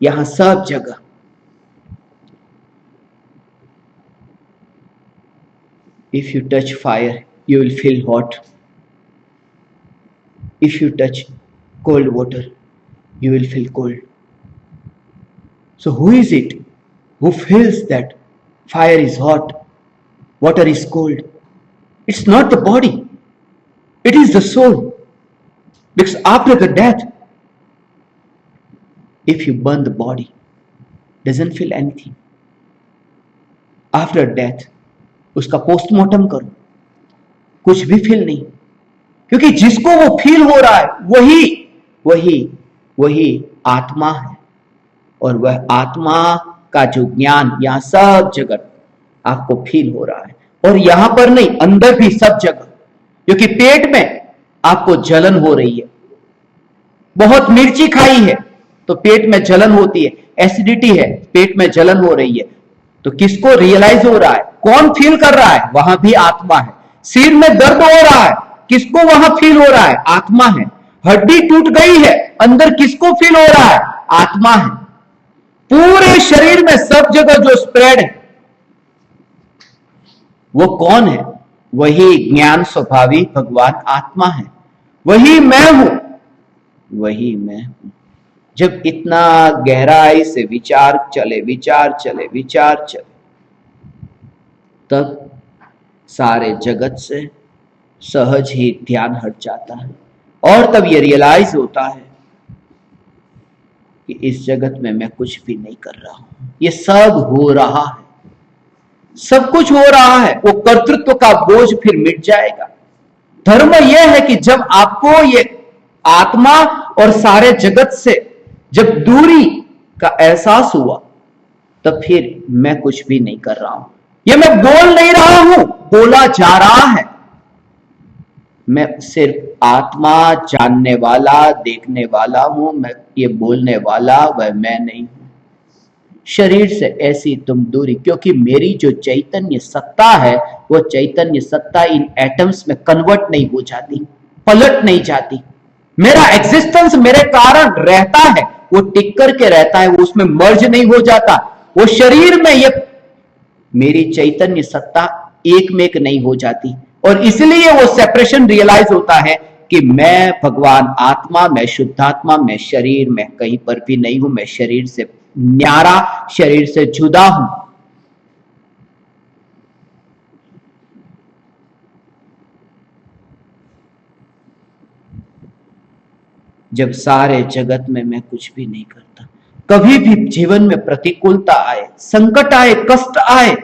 यहां सब जगह। If you touch fire, you will feel hot. If you touch cold water, you will feel cold. So who is it who feels that fire is hot, water is cold? It's not the body, it is the soul. Because after the death, if you burn the body, doesn't feel anything. After death, उसका postmortem करो, कुछ भी feel नहीं, क्योंकि जिसको वो feel हो रहा है वही वही वही आत्मा है। और वह आत्मा का जो ज्ञान यहां सब जगह आपको फील हो रहा है, और यहां पर नहीं, अंदर भी सब जगह। क्योंकि पेट में आपको जलन हो रही है, बहुत मिर्ची खाई है तो पेट में जलन होती है, एसिडिटी है, पेट में जलन हो रही है, तो किसको रियलाइज हो रहा है, कौन फील कर रहा है, वहां भी आत्मा है। सिर में दर्द हो रहा है, किसको वहां फील हो रहा है, आत्मा है। हड्डी टूट गई है, अंदर किसको फील हो रहा है, आत्मा है। पूरे शरीर में सब जगह जो स्प्रेड है वो कौन है, वही ज्ञान स्वभावी भगवान आत्मा है। वही मैं हूं, वही मैं हूं। जब इतना गहराई से विचार चले, तब सारे जगत से सहज ही ध्यान हट जाता है, और तब ये रियलाइज होता है कि इस जगत में मैं कुछ भी नहीं कर रहा हूं, ये सब हो रहा है, सब कुछ हो रहा है। वो कर्तृत्व का बोझ फिर मिट जाएगा। धर्म यह है कि जब आपको ये आत्मा और सारे जगत से जब दूरी का एहसास हुआ, तब फिर मैं कुछ भी नहीं कर रहा हूं, ये मैं बोल नहीं रहा हूं, बोला जा रहा है। मैं सिर्फ आत्मा, जानने वाला, देखने वाला हूं, मैं ये बोलने वाला वह मैं नहीं हूं। शरीर से ऐसी तुम दूरी, क्योंकि मेरी जो चैतन्य सत्ता है वो चैतन्य सत्ता इन एटम्स में कन्वर्ट नहीं हो जाती, पलट नहीं जाती। मेरा एग्जिस्टेंस मेरे कारण रहता है, वो टिक करके रहता है, वो उसमें मर्ज नहीं हो जाता। वो शरीर में ये मेरी चैतन्य सत्ता एक में एक नहीं हो जाती, और इसलिए वो सेपरेशन रियलाइज होता है कि मैं भगवान आत्मा, मैं शुद्धात्मा, मैं शरीर में कहीं पर भी नहीं हूं, मैं शरीर से न्यारा, शरीर से जुदा हूं। जब सारे जगत में मैं कुछ भी नहीं करता, कभी भी जीवन में प्रतिकूलता आए, संकट आए, कष्ट आए,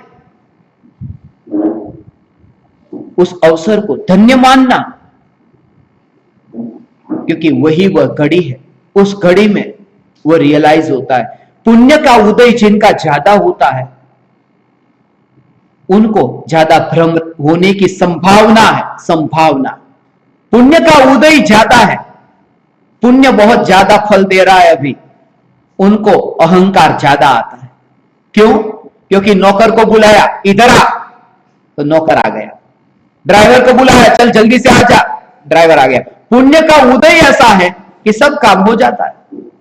उस अवसर को धन्य मानना, क्योंकि वही वह घड़ी है। उस घड़ी में वो रियलाइज होता है, पुण्य का उदय जिनका ज्यादा होता है उनको ज्यादा भ्रम होने की संभावना है। संभावना, पुण्य का उदय ज्यादा है, पुण्य बहुत ज्यादा फल दे रहा है, अभी उनको अहंकार ज्यादा आता है। क्यों? क्योंकि नौकर को बुलाया, इधर आ, तो नौकर आ गया। ड्राइवर को बुलाया, चल जल्दी से आ जा, ड्राइवर आ गया। पुण्य का उदय ऐसा है कि सब काम हो जाता है,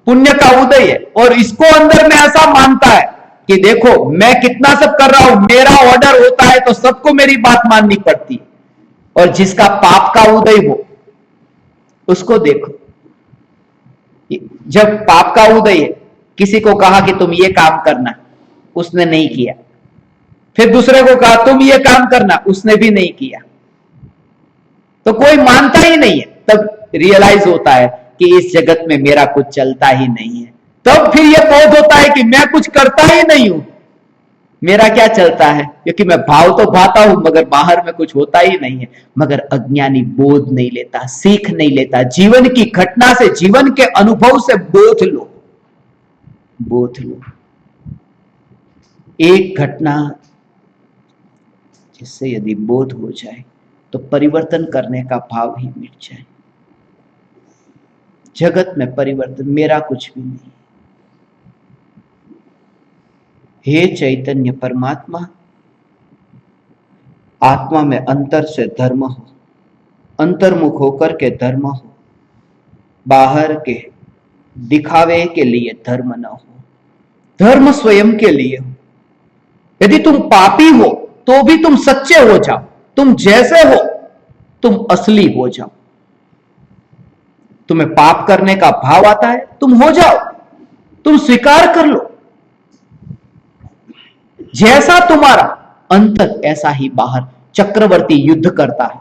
पुण्य का उदय है। और इसको अंदर में ऐसा मानता है कि देखो मैं कितना सब कर रहा हूं, मेरा ऑर्डर होता है तो सबको मेरी बात माननी पड़ती है। और जिसका पाप का उदय हो उसको देखो, जब पाप का उदय है, किसी को कहा कि तुम ये काम करना, उसने नहीं किया, फिर दूसरे को कहा तुम ये काम करना, उसने भी नहीं किया, तो कोई मानता ही नहीं है। तब रियलाइज होता है कि इस जगत में मेरा कुछ चलता ही नहीं है। तब फिर यह बोध होता है कि मैं कुछ करता ही नहीं हूं, मेरा क्या चलता है, क्योंकि मैं भाव तो भाता हूं मगर बाहर में कुछ होता ही नहीं है। मगर अज्ञानी बोध नहीं लेता, सीख नहीं लेता। जीवन की घटना से, जीवन के अनुभव से बोध लो, बोध लो। एक घटना जिससे यदि बोध हो जाए तो परिवर्तन करने का भाव ही मिट जाए। जगत में परिवर्तन, मेरा कुछ भी नहीं। हे चैतन्य परमात्मा, आत्मा में अंतर से धर्म हो, अंतर्मुख होकर के धर्म हो, बाहर के दिखावे के लिए धर्म न हो। धर्म स्वयं के लिए हो। यदि तुम पापी हो तो भी तुम सच्चे हो जाओ, तुम जैसे हो तुम असली हो जाओ। तुम्हें पाप करने का भाव आता है, तुम हो जाओ, तुम स्वीकार कर लो। जैसा तुम्हारा अंतर ऐसा ही बाहर। चक्रवर्ती युद्ध करता है,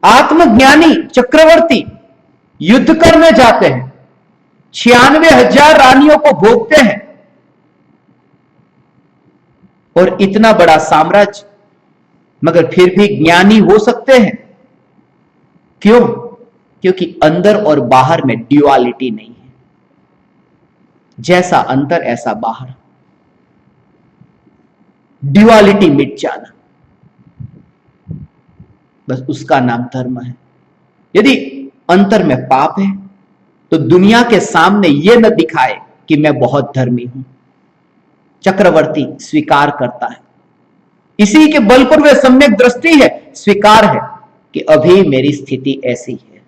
आत्मज्ञानी चक्रवर्ती युद्ध करने जाते हैं, 96,000 रानियों को भोगते हैं और इतना बड़ा साम्राज्य, मगर फिर भी ज्ञानी हो सकते हैं। क्यों? क्योंकि अंदर और बाहर में ड्युअलिटी नहीं है। जैसा अंतर ऐसा बाहर, ड्युअलिटी मिट जाना, बस उसका नाम धर्म है। यदि अंतर में पाप है तो दुनिया के सामने यह न दिखाए कि मैं बहुत धर्मी हूं। चक्रवर्ती स्वीकार करता है, इसी के बल पर वह सम्यक दृष्टि है, स्वीकार है कि अभी मेरी स्थिति ऐसी है।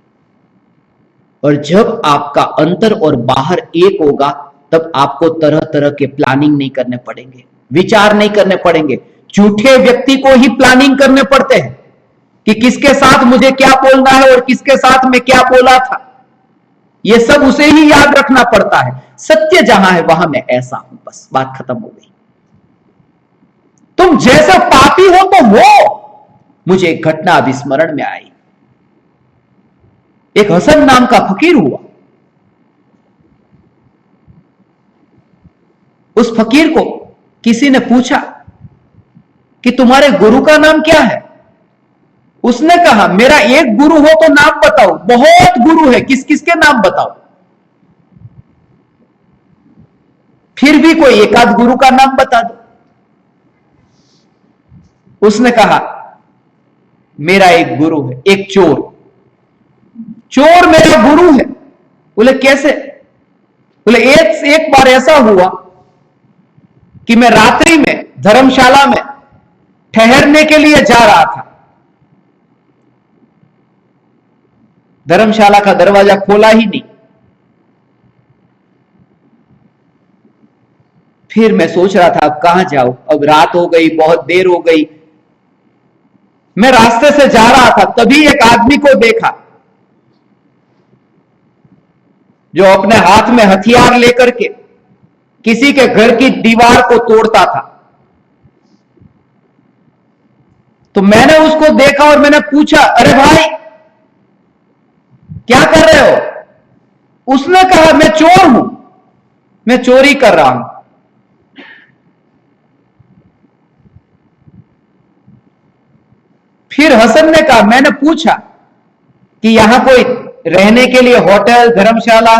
और जब आपका अंतर और बाहर एक होगा तब आपको तरह तरह के प्लानिंग नहीं करने पड़ेंगे, विचार नहीं करने पड़ेंगे। झूठे व्यक्ति को ही प्लानिंग करने पड़ते हैं कि किसके साथ मुझे क्या बोलना है और किसके साथ मैं क्या बोला था। यह सब उसे ही याद रखना पड़ता है। सत्य जहां है वहां मैं ऐसा हूं, बस बात खत्म हो गई। तुम जैसा पापी हो तो हो। मुझे एक घटना अभी स्मरण में आई। एक हसन नाम का फकीर हुआ। उस फकीर को किसी ने पूछा कि तुम्हारे गुरु का नाम क्या है? उसने कहा मेरा एक गुरु हो तो नाम बताओ। बहुत गुरु है, किस किस के नाम बताओ। फिर भी कोई एक आध गुरु का नाम बता दो। उसने कहा मेरा एक गुरु है, एक चोर। चोर मेरा गुरु है। बोले कैसे? बोले एक बार ऐसा हुआ कि मैं रात्रि में धर्मशाला में ठहरने के लिए जा रहा था। धर्मशाला का दरवाजा खोला ही नहीं। फिर मैं सोच रहा था अब कहां जाऊं, अब रात हो गई, बहुत देर हो गई। मैं रास्ते से जा रहा था, तभी एक आदमी को देखा जो अपने हाथ में हथियार लेकर के किसी के घर की दीवार को तोड़ता था। तो मैंने उसको देखा और मैंने पूछा अरे भाई क्या कर रहे हो? उसने कहा मैं चोर हूं, मैं चोरी कर रहा हूं। फिर हसन ने कहा, मैंने पूछा कि यहां कोई रहने के लिए होटल, धर्मशाला?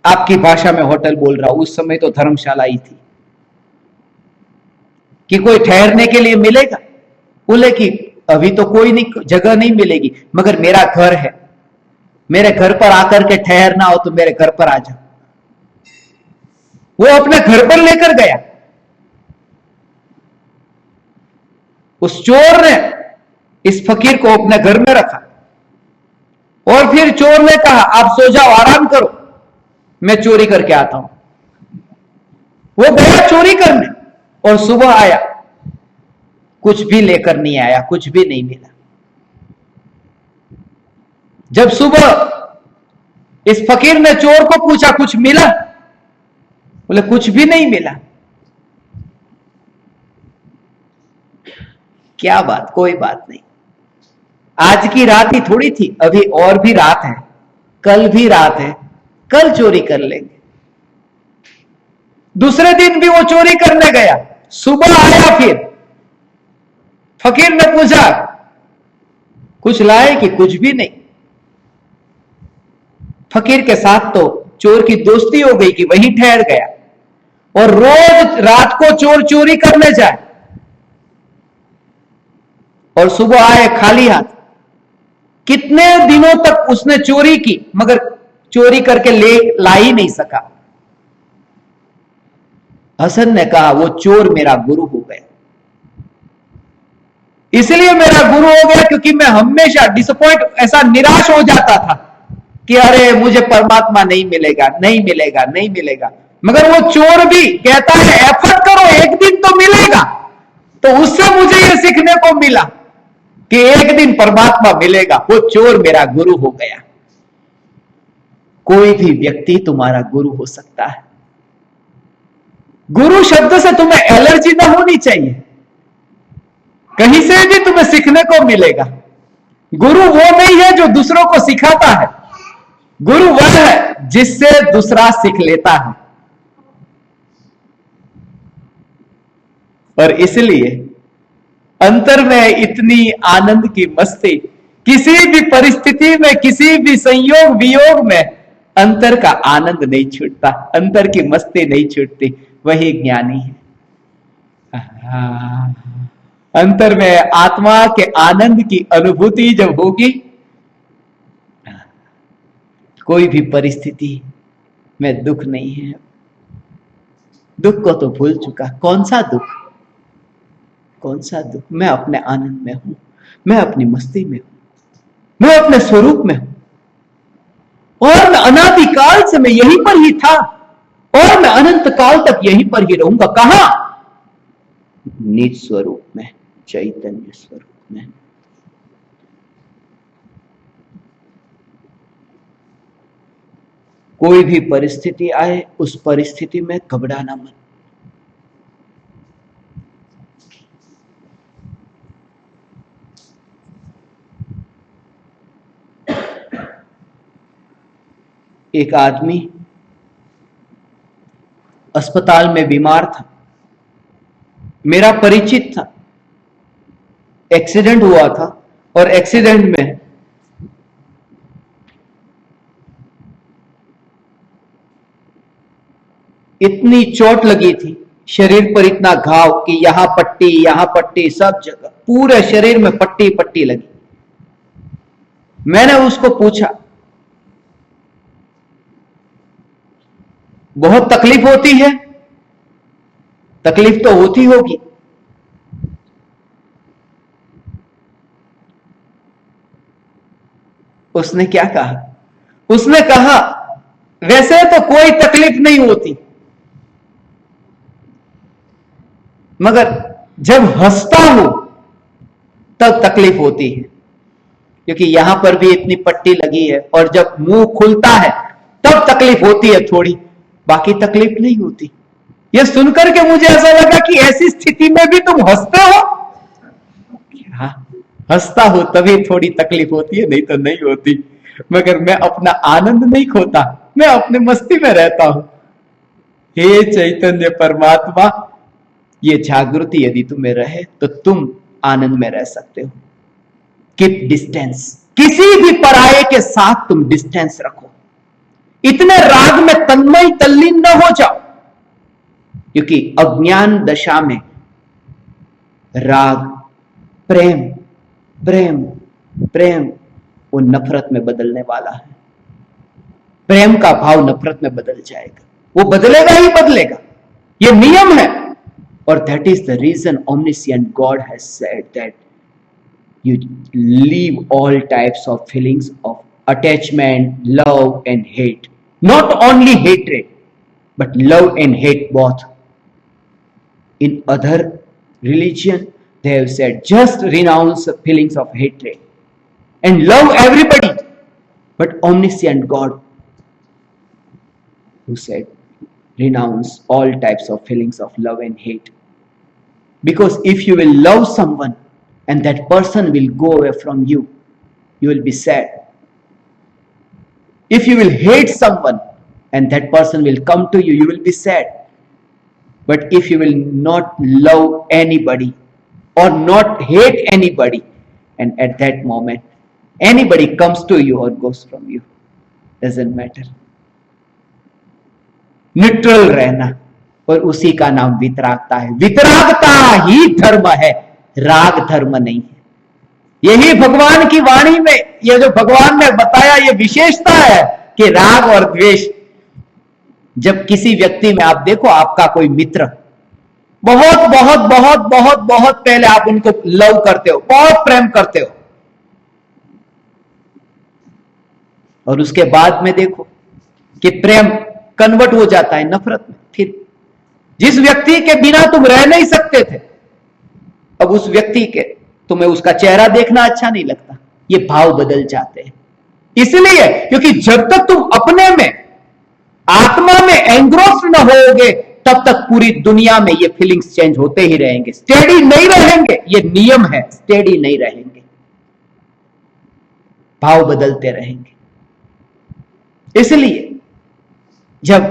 आपकी भाषा में होटल बोल रहा हूं, उस समय तो धर्मशाला ही थी। कि कोई ठहरने के लिए मिलेगा? बोले कि अभी तो कोई नहीं, जगह नहीं मिलेगी, मगर मेरा घर है, मेरे घर पर आकर के ठहरना हो तो मेरे घर पर आ जाओ। वो अपने घर पर लेकर गया। उस चोर ने इस फकीर को अपने घर में रखा और फिर चोर ने कहा आप सो जाओ, आराम करो, मैं चोरी करके आता हूं। वो गया चोरी करने और सुबह आया, कुछ भी लेकर नहीं आया, कुछ भी नहीं मिला। जब सुबह इस फकीर ने चोर को पूछा कुछ मिला? बोले कुछ भी नहीं मिला। क्या बात, कोई बात नहीं, आज की रात ही थोड़ी थी, अभी और भी रात है, कल भी रात है, कल चोरी कर लेंगे। दूसरे दिन भी वो चोरी करने गया। सुबह आया, फिर फकीर ने पूछा कुछ लाए कि कुछ भी नहीं। फकीर के साथ तो चोर की दोस्ती हो गई कि वहीं ठहर गया और रोज रात को चोर चोरी करने जाए और सुबह आए खाली हाथ। कितने दिनों तक उसने चोरी की मगर चोरी करके ला ही नहीं सका। हसन ने कहा वो चोर मेरा गुरु हो गया। इसलिए मेरा गुरु हो गया, क्योंकि मैं हमेशा डिसअपॉइंट, ऐसा निराश हो जाता था कि अरे मुझे परमात्मा नहीं मिलेगा, नहीं मिलेगा, नहीं मिलेगा। मगर वो चोर भी कहता है एफर्ट करो, एक दिन तो मिलेगा। तो उससे मुझे ये सीखने को मिला कि एक दिन परमात्मा मिलेगा। वो चोर मेरा गुरु हो गया। कोई भी व्यक्ति तुम्हारा गुरु हो सकता है। गुरु शब्द से तुम्हें एलर्जी ना होनी चाहिए, कहीं से भी तुम्हें सीखने को मिलेगा। गुरु वो नहीं है जो दूसरों को सिखाता है, गुरु वह है जिससे दूसरा सीख लेता है। और इसलिए अंतर में इतनी आनंद की मस्ती, किसी भी परिस्थिति में, किसी भी संयोग वियोग में अंतर का आनंद नहीं छूटता, अंतर की मस्ती नहीं छूटती। वही ज्ञानी है। अंतर में आत्मा के आनंद की अनुभूति जब होगी, कोई भी परिस्थिति में दुख नहीं है। दुख को तो भूल चुका। कौन सा दुख, कौन सा दुख? मैं अपने आनंद में हूं, मैं अपनी मस्ती में हूं, मैं अपने स्वरूप में हूं। और मैं अनादिकाल से मैं यहीं पर ही था, और मैं अनंत काल तक यहीं पर ही रहूंगा। कहां? निज स्वरूप में, चैतन्य स्वरूप में। कोई भी परिस्थिति आए, उस परिस्थिति में घबराना मत। एक आदमी अस्पताल में बीमार था, मेरा परिचित था। एक्सीडेंट हुआ था, और एक्सीडेंट में इतनी चोट लगी थी, शरीर पर इतना घाव कि यहां पट्टी, सब जगह पूरे शरीर में पट्टी पट्टी लगी। मैंने उसको पूछा, बहुत तकलीफ होती है? तकलीफ तो होती होगी। उसने क्या कहा? उसने कहा, वैसे तो कोई तकलीफ नहीं होती, मगर जब हंसता हूं तब तकलीफ होती है, क्योंकि यहां पर भी इतनी पट्टी लगी है, और जब मुंह खुलता है तब तकलीफ होती है थोड़ी, बाकी तकलीफ नहीं होती। यह सुनकर के मुझे ऐसा लगा कि ऐसी स्थिति में भी तुम हंसते हो? हाँ, हंसता हो तभी थोड़ी तकलीफ होती है, नहीं तो नहीं होती। मगर मैं अपना आनंद नहीं खोता, मैं अपने मस्ती में रहता हूं। हे चैतन्य परमात्मा, ये जागृति यदि तुम्हें रहे तो तुम आनंद में रह सकते हो। कीप डिस्टेंस, किसी भी पराये के साथ तुम डिस्टेंस रखो। इतने राग में तन्मय तल्लीन न हो जाओ, क्योंकि अज्ञान दशा में राग, प्रेम प्रेम प्रेम वो नफरत में बदलने वाला है। प्रेम का भाव नफरत में बदल जाएगा, वो बदलेगा ही बदलेगा, ये नियम है। और that is the reason omniscient God has said that you leave all types of feelings of attachment, love and hate. Not only hatred, but love and hate both. In other religion, they have said just renounce feelings of hatred and love everybody. But omniscient God, who said renounce all types of feelings of love and hate. Because if you will love someone and that person will go away from you, you will be sad. If you will hate someone and that person will come to you, you will be sad. But if you will not love anybody or not hate anybody, and at that moment anybody comes to you or goes from you, doesn't matter. Neutral रहना, और उसी का नाम वितरागता है। वितरागता ही धर्म है, राग धर्म नहीं है। यही भगवान की वाणी में, ये जो भगवान ने बताया, ये विशेषता है कि राग और द्वेष, जब किसी व्यक्ति में आप देखो, आपका कोई मित्र बहुत बहुत बहुत बहुत बहुत पहले आप उनको लव करते हो, बहुत प्रेम करते हो, और उसके बाद में देखो कि प्रेम कन्वर्ट हो जाता है नफरत में। फिर जिस व्यक्ति के बिना तुम रह नहीं सकते थे, अब उस व्यक्ति के तुम्हें उसका चेहरा देखना अच्छा नहीं लगता। ये भाव बदल जाते हैं, इसलिए क्योंकि जब तक तुम अपने में आत्मा में एंग्रोस्ड न होगे, तब तक पूरी दुनिया में ये फीलिंग्स चेंज होते ही रहेंगे, स्टेडी नहीं रहेंगे। ये नियम है, स्टेडी नहीं रहेंगे, भाव बदलते रहेंगे। इसलिए जब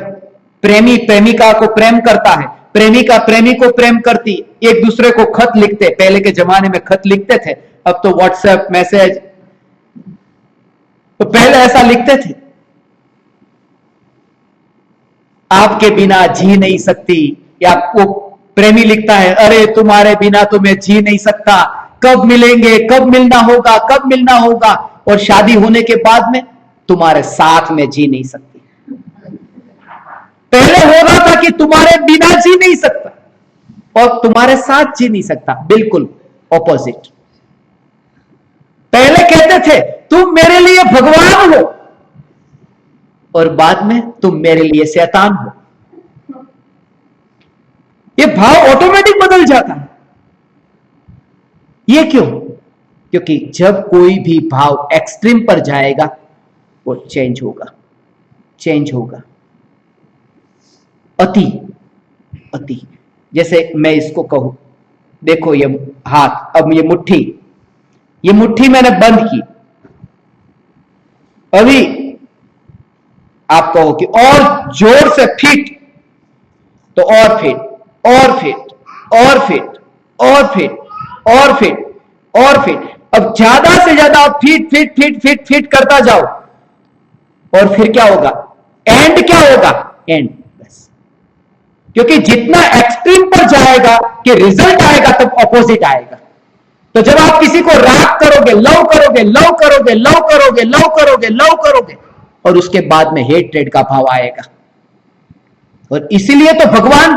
प्रेमी प्रेमिका को प्रेम करता है, प्रेमिका प्रेमी को प्रेम करती, एक दूसरे को खत लिखते, पहले के जमाने में खत लिखते थे, अब तो व्हाट्सएप मैसेज, तो पहले ऐसा लिखते थे, आपके बिना जी नहीं सकती, या वो प्रेमी लिखता है, अरे तुम्हारे बिना तो मैं जी नहीं सकता, कब मिलेंगे, कब मिलना होगा, कब मिलना होगा, और शादी होने के बाद में तुम्हारे साथ में जी नहीं सकती। पहले हो रहा था कि तुम्हारे बिना जी नहीं सकता और तुम्हारे साथ जी नहीं सकता, बिल्कुल ऑपोजिट। पहले कहते थे तुम मेरे लिए भगवान हो, और बाद में तुम मेरे लिए शैतान हो। ये भाव ऑटोमेटिक बदल जाता है। ये क्यों? क्योंकि जब कोई भी भाव एक्सट्रीम पर जाएगा, वो चेंज होगा, चेंज होगा। अति, अति, जैसे मैं इसको कहूं, देखो ये हाथ, अब ये मुट्ठी मैंने बंद की, अभी आप कहो कि और जोर से फिट, तो और फिट, और फिट, और फिट, और फिट, और फिट, और फिट। अब ज्यादा से ज्यादा आप fit fit fit fit fit करता जाओ, और फिर क्या होगा? एंड क्या होगा? एंड, बस। क्योंकि जितना एक्सट्रीम पर जाएगा कि रिजल्ट आएगा, तब ऑपोजिट आएगा। तो जब आप किसी को राग करोगे, लव करोगे, लव करोगे, लव करोगे, लव करोगे, लव करोगे, और उसके बाद में हेट्रेड का भाव आएगा। और इसीलिए तो भगवान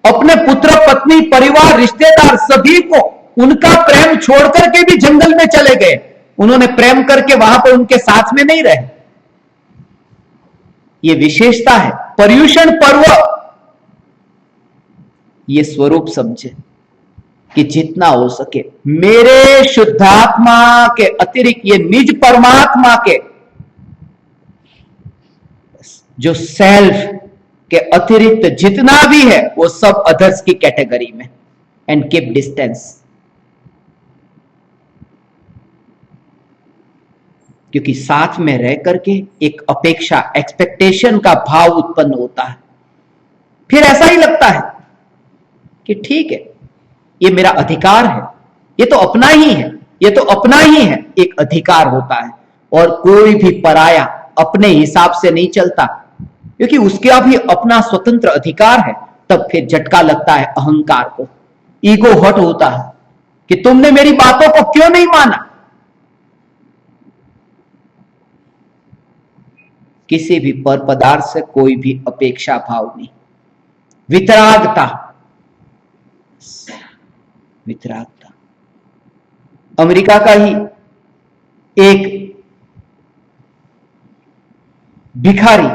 अपने पुत्र पत्नी परिवार रिश्तेदार सभी को उनका प्रेम छोड़ करके भी जंगल में चले गए। उन्होंने प्रेम करके वहां पर उनके साथ में नहीं रहे। ये विशेषता है। पर्युषण पर्व, ये स्वरूप समझे कि जितना हो सके मेरे शुद्धात्मा के अतिरिक्त, ये निज परमात्मा के जो सेल्फ के अतिरिक्त जितना भी है, वो सब अदर्स की कैटेगरी में, एंड कीप डिस्टेंस। क्योंकि साथ में रह करके एक अपेक्षा, एक्सपेक्टेशन का भाव उत्पन्न होता है। फिर ऐसा ही लगता है कि ठीक है, ये मेरा अधिकार है, ये तो अपना ही है, ये तो अपना ही है, एक अधिकार होता है। और कोई भी पराया अपने हिसाब से नहीं चलता, क्योंकि उसका भी अपना स्वतंत्र अधिकार है। तब फिर झटका लगता है अहंकार को, ईगो हर्ट होता है कि तुमने मेरी बातों को क्यों नहीं माना। किसी भी पर पदार्थ से कोई भी अपेक्षा भाव नहीं, वितरागता, वितरागता। अमेरिका का ही एक भिखारी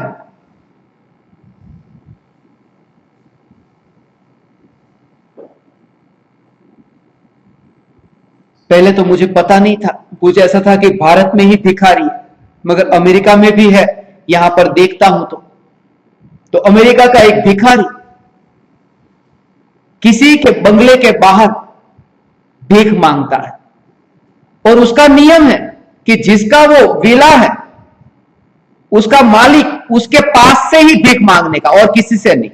पहले तो मुझे पता नहीं था, मुझे ऐसा था कि भारत में ही भिखारी है, मगर अमेरिका में भी है। यहां पर देखता हूं तो अमेरिका का एक भिखारी किसी के बंगले के बाहर भीख मांगता है, और उसका नियम है कि जिसका वो विला है, उसका मालिक उसके पास से ही भीख मांगने का, और किसी से नहीं।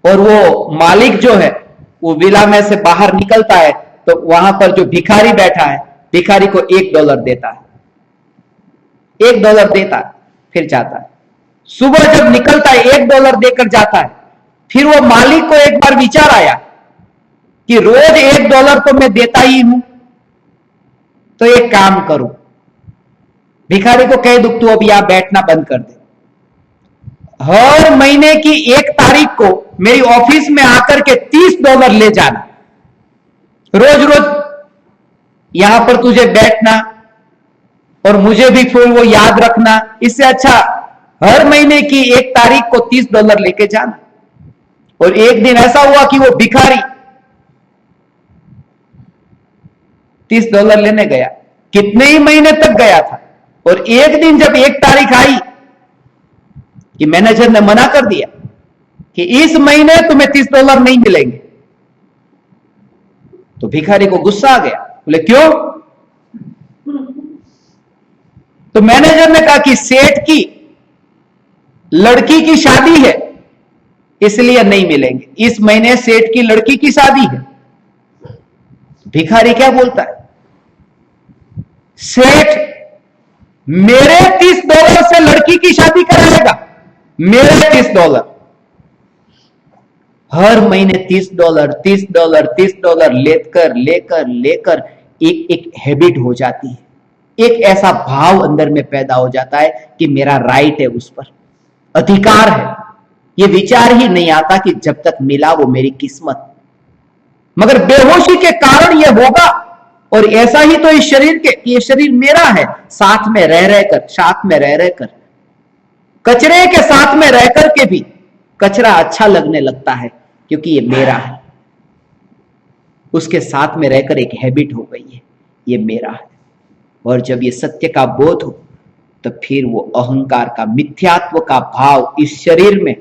और वो मालिक जो है, वो विला में से बाहर निकलता है तो वहां पर जो भिखारी बैठा है, भिखारी को $1 देता है, $1 देता है, फिर जाता है। सुबह जब निकलता है $1 देकर जाता है। फिर वो मालिक को एक बार विचार आया कि रोज $1 तो मैं देता ही हूं, तो एक काम करूं, भिखारी को कह दूं तू अब यहां बैठना बंद कर दे, हर महीने की 1 तारीख को मेरी ऑफिस में आकर के $30 ले जाना, रोज रोज यहां पर तुझे बैठना और मुझे भी फिर वो याद रखना, इससे अच्छा हर महीने की 1 तारीख को $30 लेके जाना। और एक दिन ऐसा हुआ कि वो भिखारी $30 लेने गया, कितने ही महीने तक गया था, और एक दिन जब 1 तारीख आई कि मैनेजर ने मना कर दिया कि इस महीने तुम्हें $30 नहीं मिलेंगे, तो भिखारी को गुस्सा आ गया। बोले क्यों? तो मैनेजर ने कहा कि सेठ की लड़की की शादी है इसलिए नहीं मिलेंगे, इस महीने सेठ की लड़की की शादी है। भिखारी क्या बोलता है, सेठ मेरे $30 से लड़की की शादी कराएगा, मेरे $30। हर महीने $30 लेकर लेकर लेकर एक हैबिट हो जाती है, एक ऐसा भाव अंदर में पैदा हो जाता है कि मेरा राइट है, उस पर अधिकार है। ये विचार ही नहीं आता कि जब तक मिला वो मेरी किस्मत, मगर बेहोशी के कारण ये होगा। और ऐसा ही तो इस शरीर के, ये शरीर मेरा है, साथ में रह रहकर कचरे के साथ में रह करके भी कचरा अच्छा लगने लगता है, क्योंकि ये मेरा है। उसके साथ में रहकर एक हैबिट हो गई है, ये मेरा है। और जब ये सत्य का बोध हो तो फिर वो अहंकार का, मिथ्यात्व का भाव इस शरीर में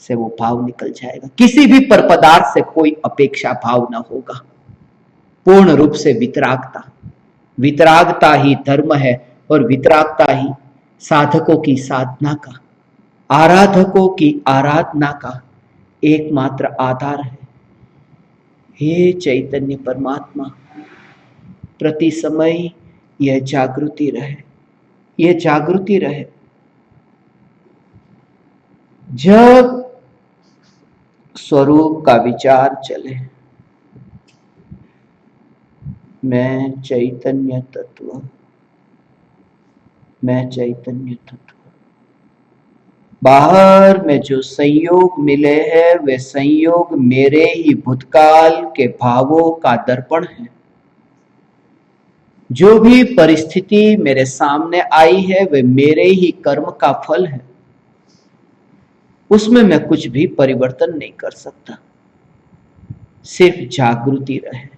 से वो भाव निकल जाएगा। किसी भी पर पदार्थ से कोई अपेक्षा भाव ना होगा, पूर्ण रूप से वितरागता। वितरागता ही धर्म है और वितरागता ही साधकों की साधना का, आराधकों की आराधना का एकमात्र आधार है। हे चैतन्य परमात्मा, प्रति समय यह जागृति रहे, यह जागृति रहे। जब स्वरूप का विचार चले, मैं चैतन्य तत्व, मैं चैतन्य तत्व। बाहर में जो संयोग मिले हैं वे संयोग मेरे ही भूतकाल के भावों का दर्पण है। जो भी परिस्थिति मेरे सामने आई है वे मेरे ही कर्म का फल है, उसमें मैं कुछ भी परिवर्तन नहीं कर सकता। सिर्फ जागृति रहे,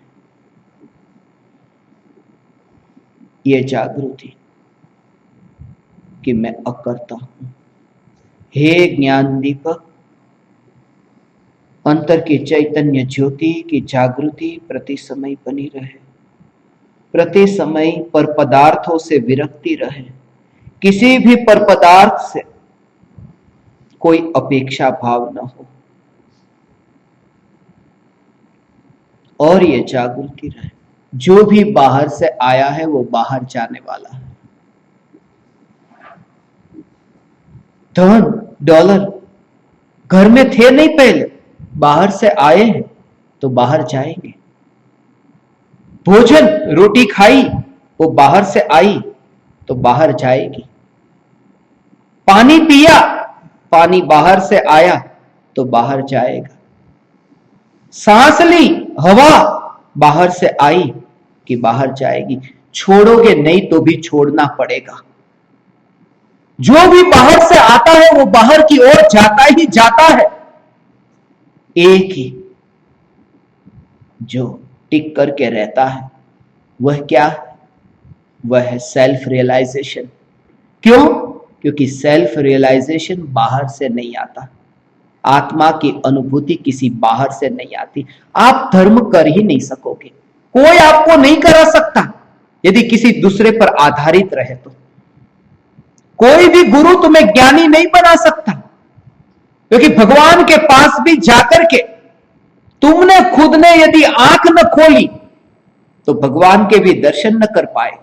ये जागृति कि मैं अकर्ता हूं। हे ज्ञान दीपक, अंतर की चैतन्य ज्योति की जागृति प्रति समय बनी रहे, प्रति समय पर पदार्थों से विरक्ति रहे, किसी भी पर पदार्थ से कोई अपेक्षा भाव न हो, और ये जागृति रहे। जो भी बाहर से आया है वो बाहर जाने वाला है। धन डॉलर घर में थे नहीं पहले, बाहर से आए हैं तो बाहर जाएंगे। भोजन रोटी खाई वो बाहर से आई तो बाहर जाएगी। पानी पिया, पानी बाहर से आया तो बाहर जाएगा। सांस ली, हवा बाहर से आई कि बाहर जाएगी। छोड़ोगे नहीं तो भी छोड़ना पड़ेगा। जो भी बाहर से आता है वो बाहर की ओर जाता ही जाता है। एक ही जो टिक करके रहता है वह क्या है? वह है सेल्फ रियलाइजेशन। क्यों? क्योंकि सेल्फ रियलाइजेशन बाहर से नहीं आता। आत्मा की अनुभूति किसी बाहर से नहीं आती। आप धर्म कर ही नहीं सकोगे, कोई आपको नहीं करा सकता यदि किसी दूसरे पर आधारित रहे तो। कोई भी गुरु तुम्हें ज्ञानी नहीं बना सकता, क्योंकि भगवान के पास भी जाकर के तुमने खुद ने यदि आंख न खोली तो भगवान के भी दर्शन न कर पाए।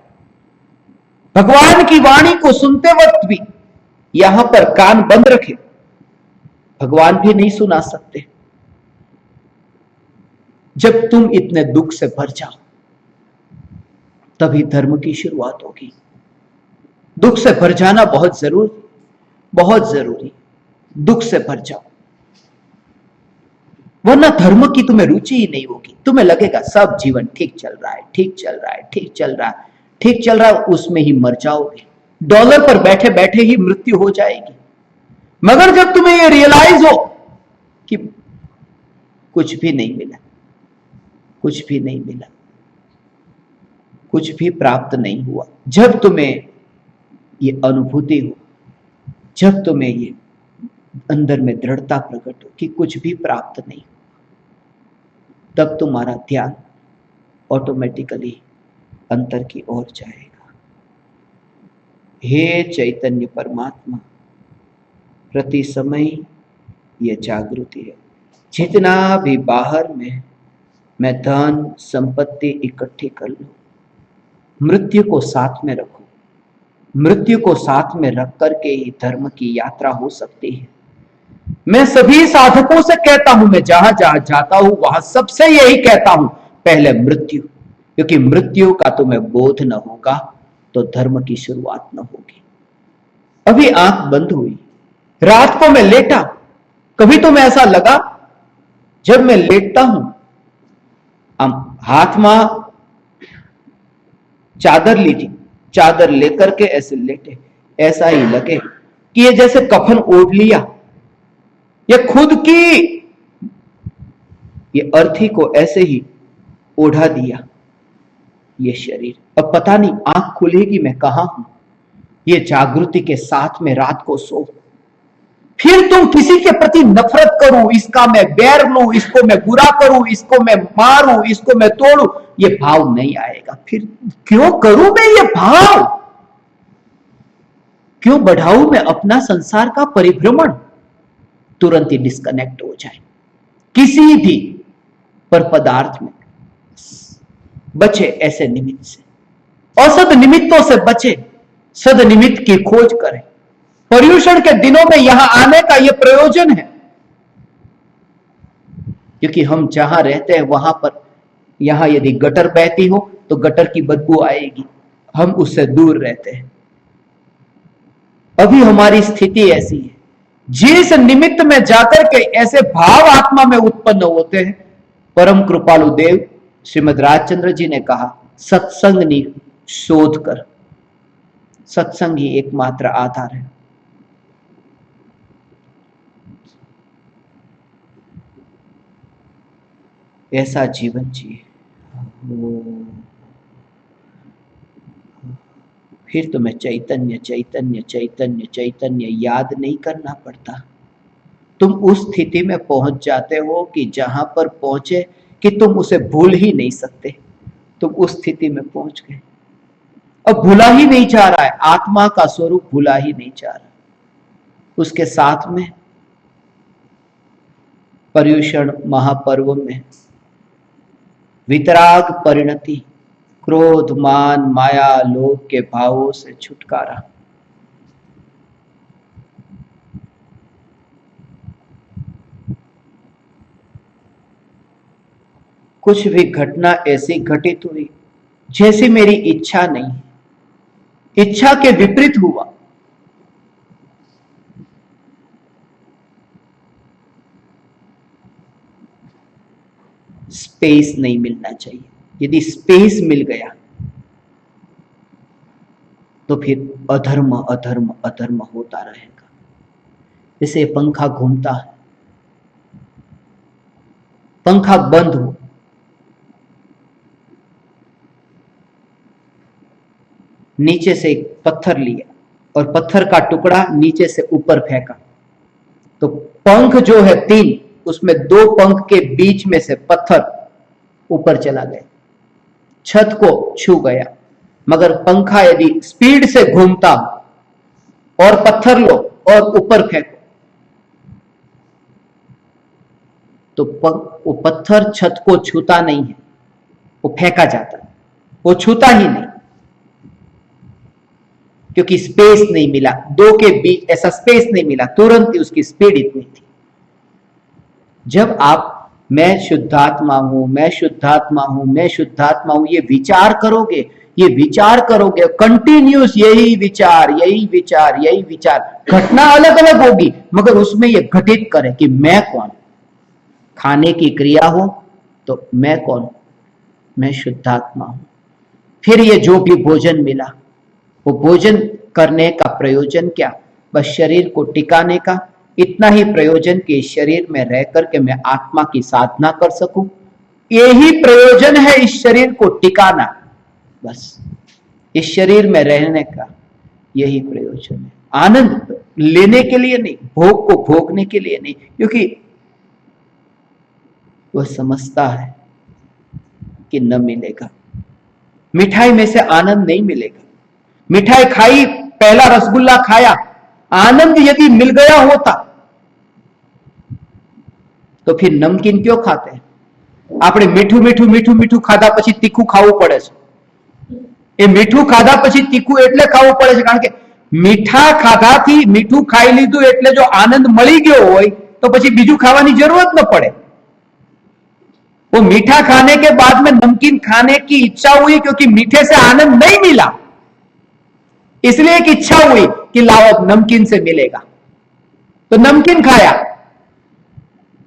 भगवान की वाणी को सुनते वक्त भी यहां पर कान बंद रखे, भगवान भी नहीं सुना सकते। जब तुम इतने दुख से भर जाओ तभी धर्म की शुरुआत होगी। दुख से भर जाना बहुत जरूरी, बहुत जरूरी। दुख से भर जाओ, वरना धर्म की तुम्हें रुचि ही नहीं होगी। तुम्हें लगेगा सब जीवन ठीक चल रहा है, ठीक चल रहा है, ठीक चल रहा है, ठीक चल रहा है, उसमें ही मर जाओगे। डॉलर पर बैठे बैठे ही मृत्यु हो जाएगी। मगर जब तुम्हें यह रियलाइज हो कि कुछ भी नहीं मिला, कुछ भी नहीं मिला, कुछ भी प्राप्त नहीं हुआ, जब तुम्हें ये अनुभूति हो, जब तुम्हें ये अंदर में दृढ़ता प्रकट हो कि कुछ भी प्राप्त नहीं, तब तुम्हारा ध्यान ऑटोमेटिकली अंतर की ओर जाएगा। हे चैतन्य परमात्मा, प्रति समय ये जागृति है। जितना भी बाहर में मैं धन संपत्ति इकट्ठी कर लूं, मृत्यु को साथ में रखूं, मृत्यु को साथ में रख करके ही धर्म की यात्रा हो सकती है। मैं सभी साधकों से कहता हूं, मैं जहां जहां जाता हूं वहां सबसे यही कहता हूं, पहले मृत्यु, क्योंकि मृत्यु का तुम्हें बोध न होगा तो धर्म की शुरुआत न होगी। अभी आंख बंद हुई, रात को मैं लेटा, कभी तुम्हें ऐसा लगा जब मैं लेटता हूं, हाथ में चादर ली थी, चादर लेकर के ऐसे लेटे, ऐसा ही लगे कि ये जैसे कफन ओढ़ लिया, ये खुद की ये अर्थी को ऐसे ही ओढ़ा दिया ये शरीर। अब पता नहीं आंख खुलेगी मैं कहां हूं। ये जागृति के साथ में रात को सो, फिर तुम किसी के प्रति नफरत करूं, इसका मैं बैर लूं, इसको मैं बुरा करूं, इसको मैं मारूं, इसको मैं तोड़ूं, ये भाव नहीं आएगा। फिर क्यों करूं मैं ये भाव, क्यों बढ़ाऊं मैं अपना संसार का परिभ्रमण। तुरंत ही डिस्कनेक्ट हो जाए, किसी भी पर पदार्थ में बचे ऐसे निमित्त से, असद निमित्तों से बचे, सद निमित्त की खोज करें। पर्यूषण के दिनों में यहां आने का यह प्रयोजन है, क्योंकि हम जहां रहते हैं वहां पर, यहां यदि गटर बहती हो तो गटर की बदबू आएगी, हम उससे दूर रहते हैं। अभी हमारी स्थिति ऐसी है, जिस निमित्त में जाकर के ऐसे भाव आत्मा में उत्पन्न होते हैं, परम कृपालु देव श्रीमद राजचंद्र जी ने कहा, सत्संग नी शोध कर, सत्संग ही एकमात्र आधार है। ऐसा जीवन जिए, फिर तुम्हें चैतन्य चैतन्य चैतन्य चैतन्य याद नहीं करना पड़ता। तुम उस स्थिति में पहुंच जाते हो कि जहां पर पहुंचे कि तुम उसे भूल ही नहीं सकते। तुम उस स्थिति में पहुंच गए, अब भूला ही नहीं जा रहा है, आत्मा का स्वरूप भूला ही नहीं जा रहा। उसके साथ में पर्यूषण महापर्व में वितराग परिणति, क्रोध मान माया लोभ के भावों से छुटकारा। कुछ भी घटना ऐसी घटित हुई जैसी मेरी इच्छा नहीं, इच्छा के विपरीत हुआ, स्पेस नहीं मिलना चाहिए। यदि स्पेस मिल गया तो फिर अधर्म अधर्म अधर्म होता रहेगा। जैसे पंखा घूमता है, पंखा बंद हो, नीचे से एक पत्थर लिया और पत्थर का टुकड़ा नीचे से ऊपर फेंका, तो पंख जो है 3, उसमें 2 पंख के बीच में से पत्थर ऊपर चला गया, छत को छू गया। मगर पंखा यदि स्पीड से घूमता और पत्थर लो और ऊपर फेंको तो वो पत्थर छत को छूता नहीं है, वो फेंका जाता है, वो छूता ही नहीं, क्योंकि स्पेस नहीं मिला, 2 के बीच ऐसा स्पेस नहीं मिला, तुरंत ही उसकी स्पीड इतनी थी। जब आप मैं शुद्धात्मा हूं, मैं शुद्धात्मा हूं, मैं शुद्धात्मा हूं ये विचार करोगे, ये विचार करोगे, कंटिन्यूस यही विचार यही विचार यही विचार, घटना अलग अलग होगी मगर उसमें ये घटित करे कि मैं कौन। खाने की क्रिया हो तो मैं कौन, मैं शुद्धात्मा हूं। फिर ये जो भी भोजन मिला, वो भोजन करने का प्रयोजन क्या, बस शरीर को टिकाने का, इतना ही प्रयोजन कि इस शरीर में रह करके मैं आत्मा की साधना कर सकूं। यही प्रयोजन है इस शरीर को टिकाना, बस इस शरीर में रहने का यही प्रयोजन है। आनंद लेने के लिए नहीं, भोग को भोगने के लिए नहीं, क्योंकि वह समझता है कि न मिलेगा। मिठाई में से आनंद नहीं मिलेगा। मिठाई खाई, पहला रसगुल्ला खाया, आनंद यदि मिल गया होता तो फिर नमकीन क्यों खाते हैं? આપણે મીઠું મીઠું મીઠું મીઠું ખાધા પછી તીખું ખાવું પડે છે। એ મીઠું ખાધા પછી તીખું એટલે ખાવું પડે છે કારણ કે મીઠા ખાધાથી મીઠું ખાઈ લીધું એટલે જો આનંદ મળી ગયો હોય તો પછી બીજું ખાવાની જરૂરત ન પડે। वो मीठा खाने के बाद में नमकीन खाने की इच्छा हुई क्योंकि मीठे से आनंद नहीं मिला, इसलिए एक इच्छा हुई कि लाओ अब नमकीन से मिलेगा, तो नमकीन खाया,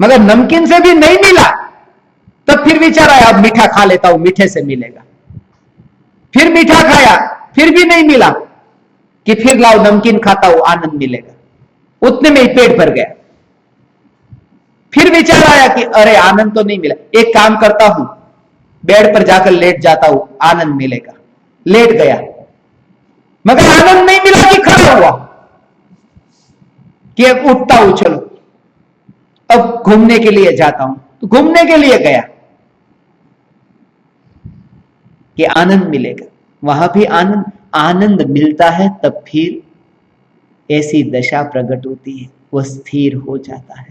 मगर नमकीन से भी नहीं मिला, तब फिर विचार आया अब मीठा खा लेता हूं, मीठे से मिलेगा। फिर मीठा खाया, फिर भी नहीं मिला, कि फिर लाओ नमकीन खाता हूं, आनंद मिलेगा। उतने में ही पेट भर गया। फिर विचार आया कि अरे आनंद तो नहीं मिला, एक काम करता हूं, बेड पर जाकर लेट जाता हूं, आनंद मिलेगा। लेट गया, मगर आनंद नहीं मिला कि खड़ा हुआ, कि अब उठता हूं, चलो अब घूमने के लिए जाता हूं, तो घूमने के लिए गया कि आनंद मिलेगा। वहां भी आनंद मिलता है, तब फिर ऐसी दशा प्रकट होती है, वो स्थिर हो जाता है।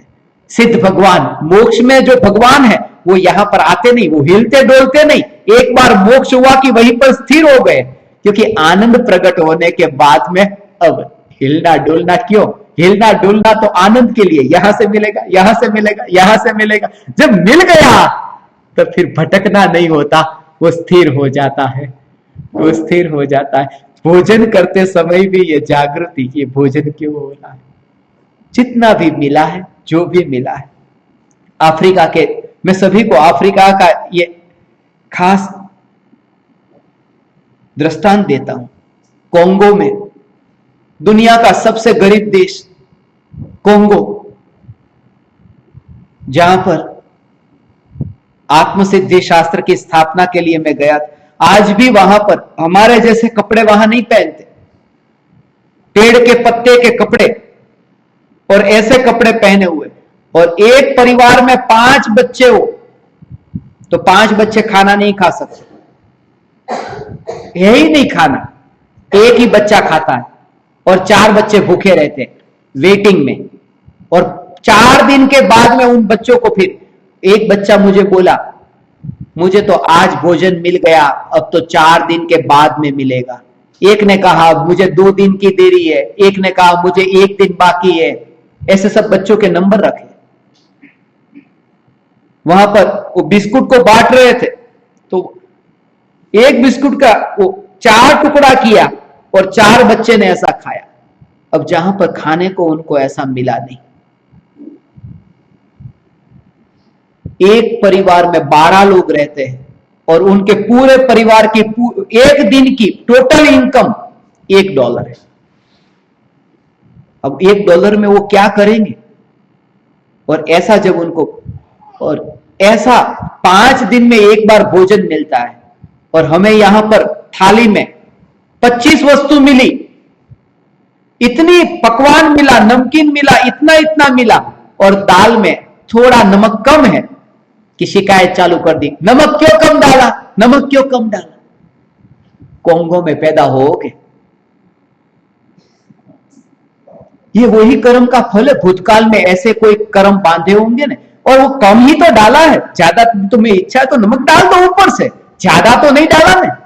सिद्ध भगवान, मोक्ष में जो भगवान है वो यहां पर आते नहीं, वो हिलते डोलते नहीं, एक बार मोक्ष हुआ कि वहीं पर स्थिर हो गए, क्योंकि आनंद प्रकट होने के बाद में अब हिलना डोलना क्यों? हिलना डोलना तो आनंद के लिए, यहां से मिलेगा, यहां से मिलेगा, यहां से मिलेगा। जब मिल गया तो फिर भटकना नहीं होता, वो स्थिर हो जाता है, वो स्थिर हो जाता है। भोजन करते समय भी ये जागृति, ये भोजन क्यों हो रहा है? जितना भी मिला है, जो भी मिला है। अफ्रीका के, मैं सभी को अफ्रीका का ये खास दृष्टांत देता हूं। कोंगो में, दुनिया का सबसे गरीब देश कोंगो, जहां पर आत्मसिद्धि शास्त्र की स्थापना के लिए मैं गया था। आज भी वहां पर हमारे जैसे कपड़े वहां नहीं पहनते, पेड़ के पत्ते के कपड़े और ऐसे कपड़े पहने हुए, और एक परिवार में 5 बच्चे हो तो 5 बच्चे खाना नहीं खा सकते, यही नहीं खाना, एक ही बच्चा खाता है और 4 बच्चे भूखे रहते हैं वेटिंग में। और 4 दिन के बाद में उन बच्चों को, फिर एक बच्चा मुझे बोला, मुझे तो आज भोजन मिल गया, अब तो 4 दिन के बाद में मिलेगा। एक ने कहा मुझे 2 दिन की देरी है, एक ने कहा मुझे 1 दिन बाकी है। ऐसे सब बच्चों के नंबर रखे। वहां पर वो बिस्कुट को बांट रहे थे, तो एक बिस्कुट का वो 4 टुकड़ा किया और 4 बच्चे ने ऐसा खाया। अब जहां पर खाने को उनको ऐसा मिला नहीं। एक परिवार में 12 लोग रहते हैं और उनके पूरे परिवार की एक दिन की टोटल इनकम $1 है। अब $1 में वो क्या करेंगे? और ऐसा जब उनको, और ऐसा 5 दिन में एक बार भोजन मिलता है, और हमें यहां पर थाली में 25 वस्तु मिली, इतनी पकवान मिला, नमकीन मिला, इतना इतना मिला, और दाल में थोड़ा नमक कम है कि शिकायत चालू कर दी, नमक क्यों कम डाला, नमक क्यों कम डाला। कोंगो में पैदा होगे, ये वही कर्म का फल है। भूतकाल में ऐसे कोई कर्म बांधे होंगे ना, और वो कम ही तो डाला है, ज्यादा तुम्हें इच्छा है तो नमक डाल दो ऊपर से, ज्यादा तो नहीं डाला ना।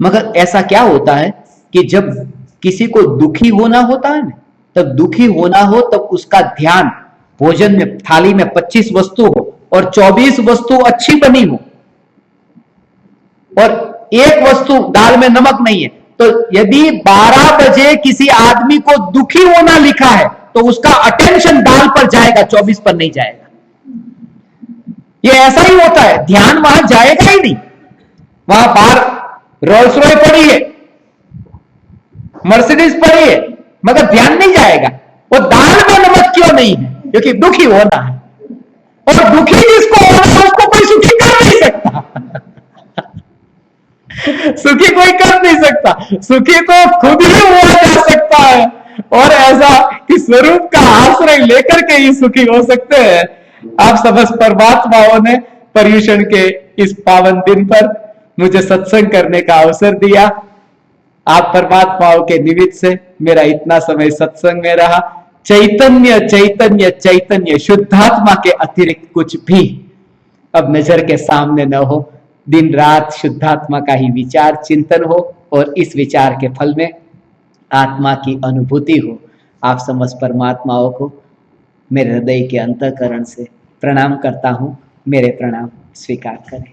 मगर ऐसा क्या होता है कि जब किसी को दुखी होना होता है ना, तब दुखी होना हो तब उसका ध्यान भोजन में, थाली में 25 वस्तु हो और 24 वस्तु अच्छी बनी हो, और एक वस्तु दाल में नमक नहीं है, तो यदि 12 बजे किसी आदमी को दुखी होना लिखा है तो उसका अटेंशन दाल पर जाएगा, 24 पर नहीं जाएगा। ये ऐसा ही होता है, ध्यान वहां जाएगा ही नहीं। वहां बाहर रोल्स रॉय पड़ी है, मर्सिडीज पड़ी है, मगर ध्यान नहीं जाएगा। वो दाल में नमक क्यों नहीं है? क्योंकि दुखी होना है, और दुखी जिसको होना है उसको कोई सुखी कर नहीं सकता। सुखी कोई कर नहीं सकता, सुखी को खुद ही हुआ जा सकता है, और ऐसा कि स्वरूप का आश्रय लेकर के ही सुखी हो सकते हैं। आप समस्त परमात्माओं ने पर्युषण के इस पावन दिन पर मुझे सत्संग करने का अवसर दिया। आप परमात्माओं के निमित्त से मेरा इतना समय सत्संग में रहा। चैतन्य चैतन्य चैतन्य शुद्धात्मा के अतिरिक्त कुछ भी अब नजर के सामने न हो। दिन रात शुद्धात्मा का ही विचार चिंतन हो, और इस विचार के फल में आत्मा की अनुभूति हो। आप समस्त परमात्माओं को मेरे हृदय के अंतःकरण से प्रणाम करता हूं। मेरे प्रणाम स्वीकार करें।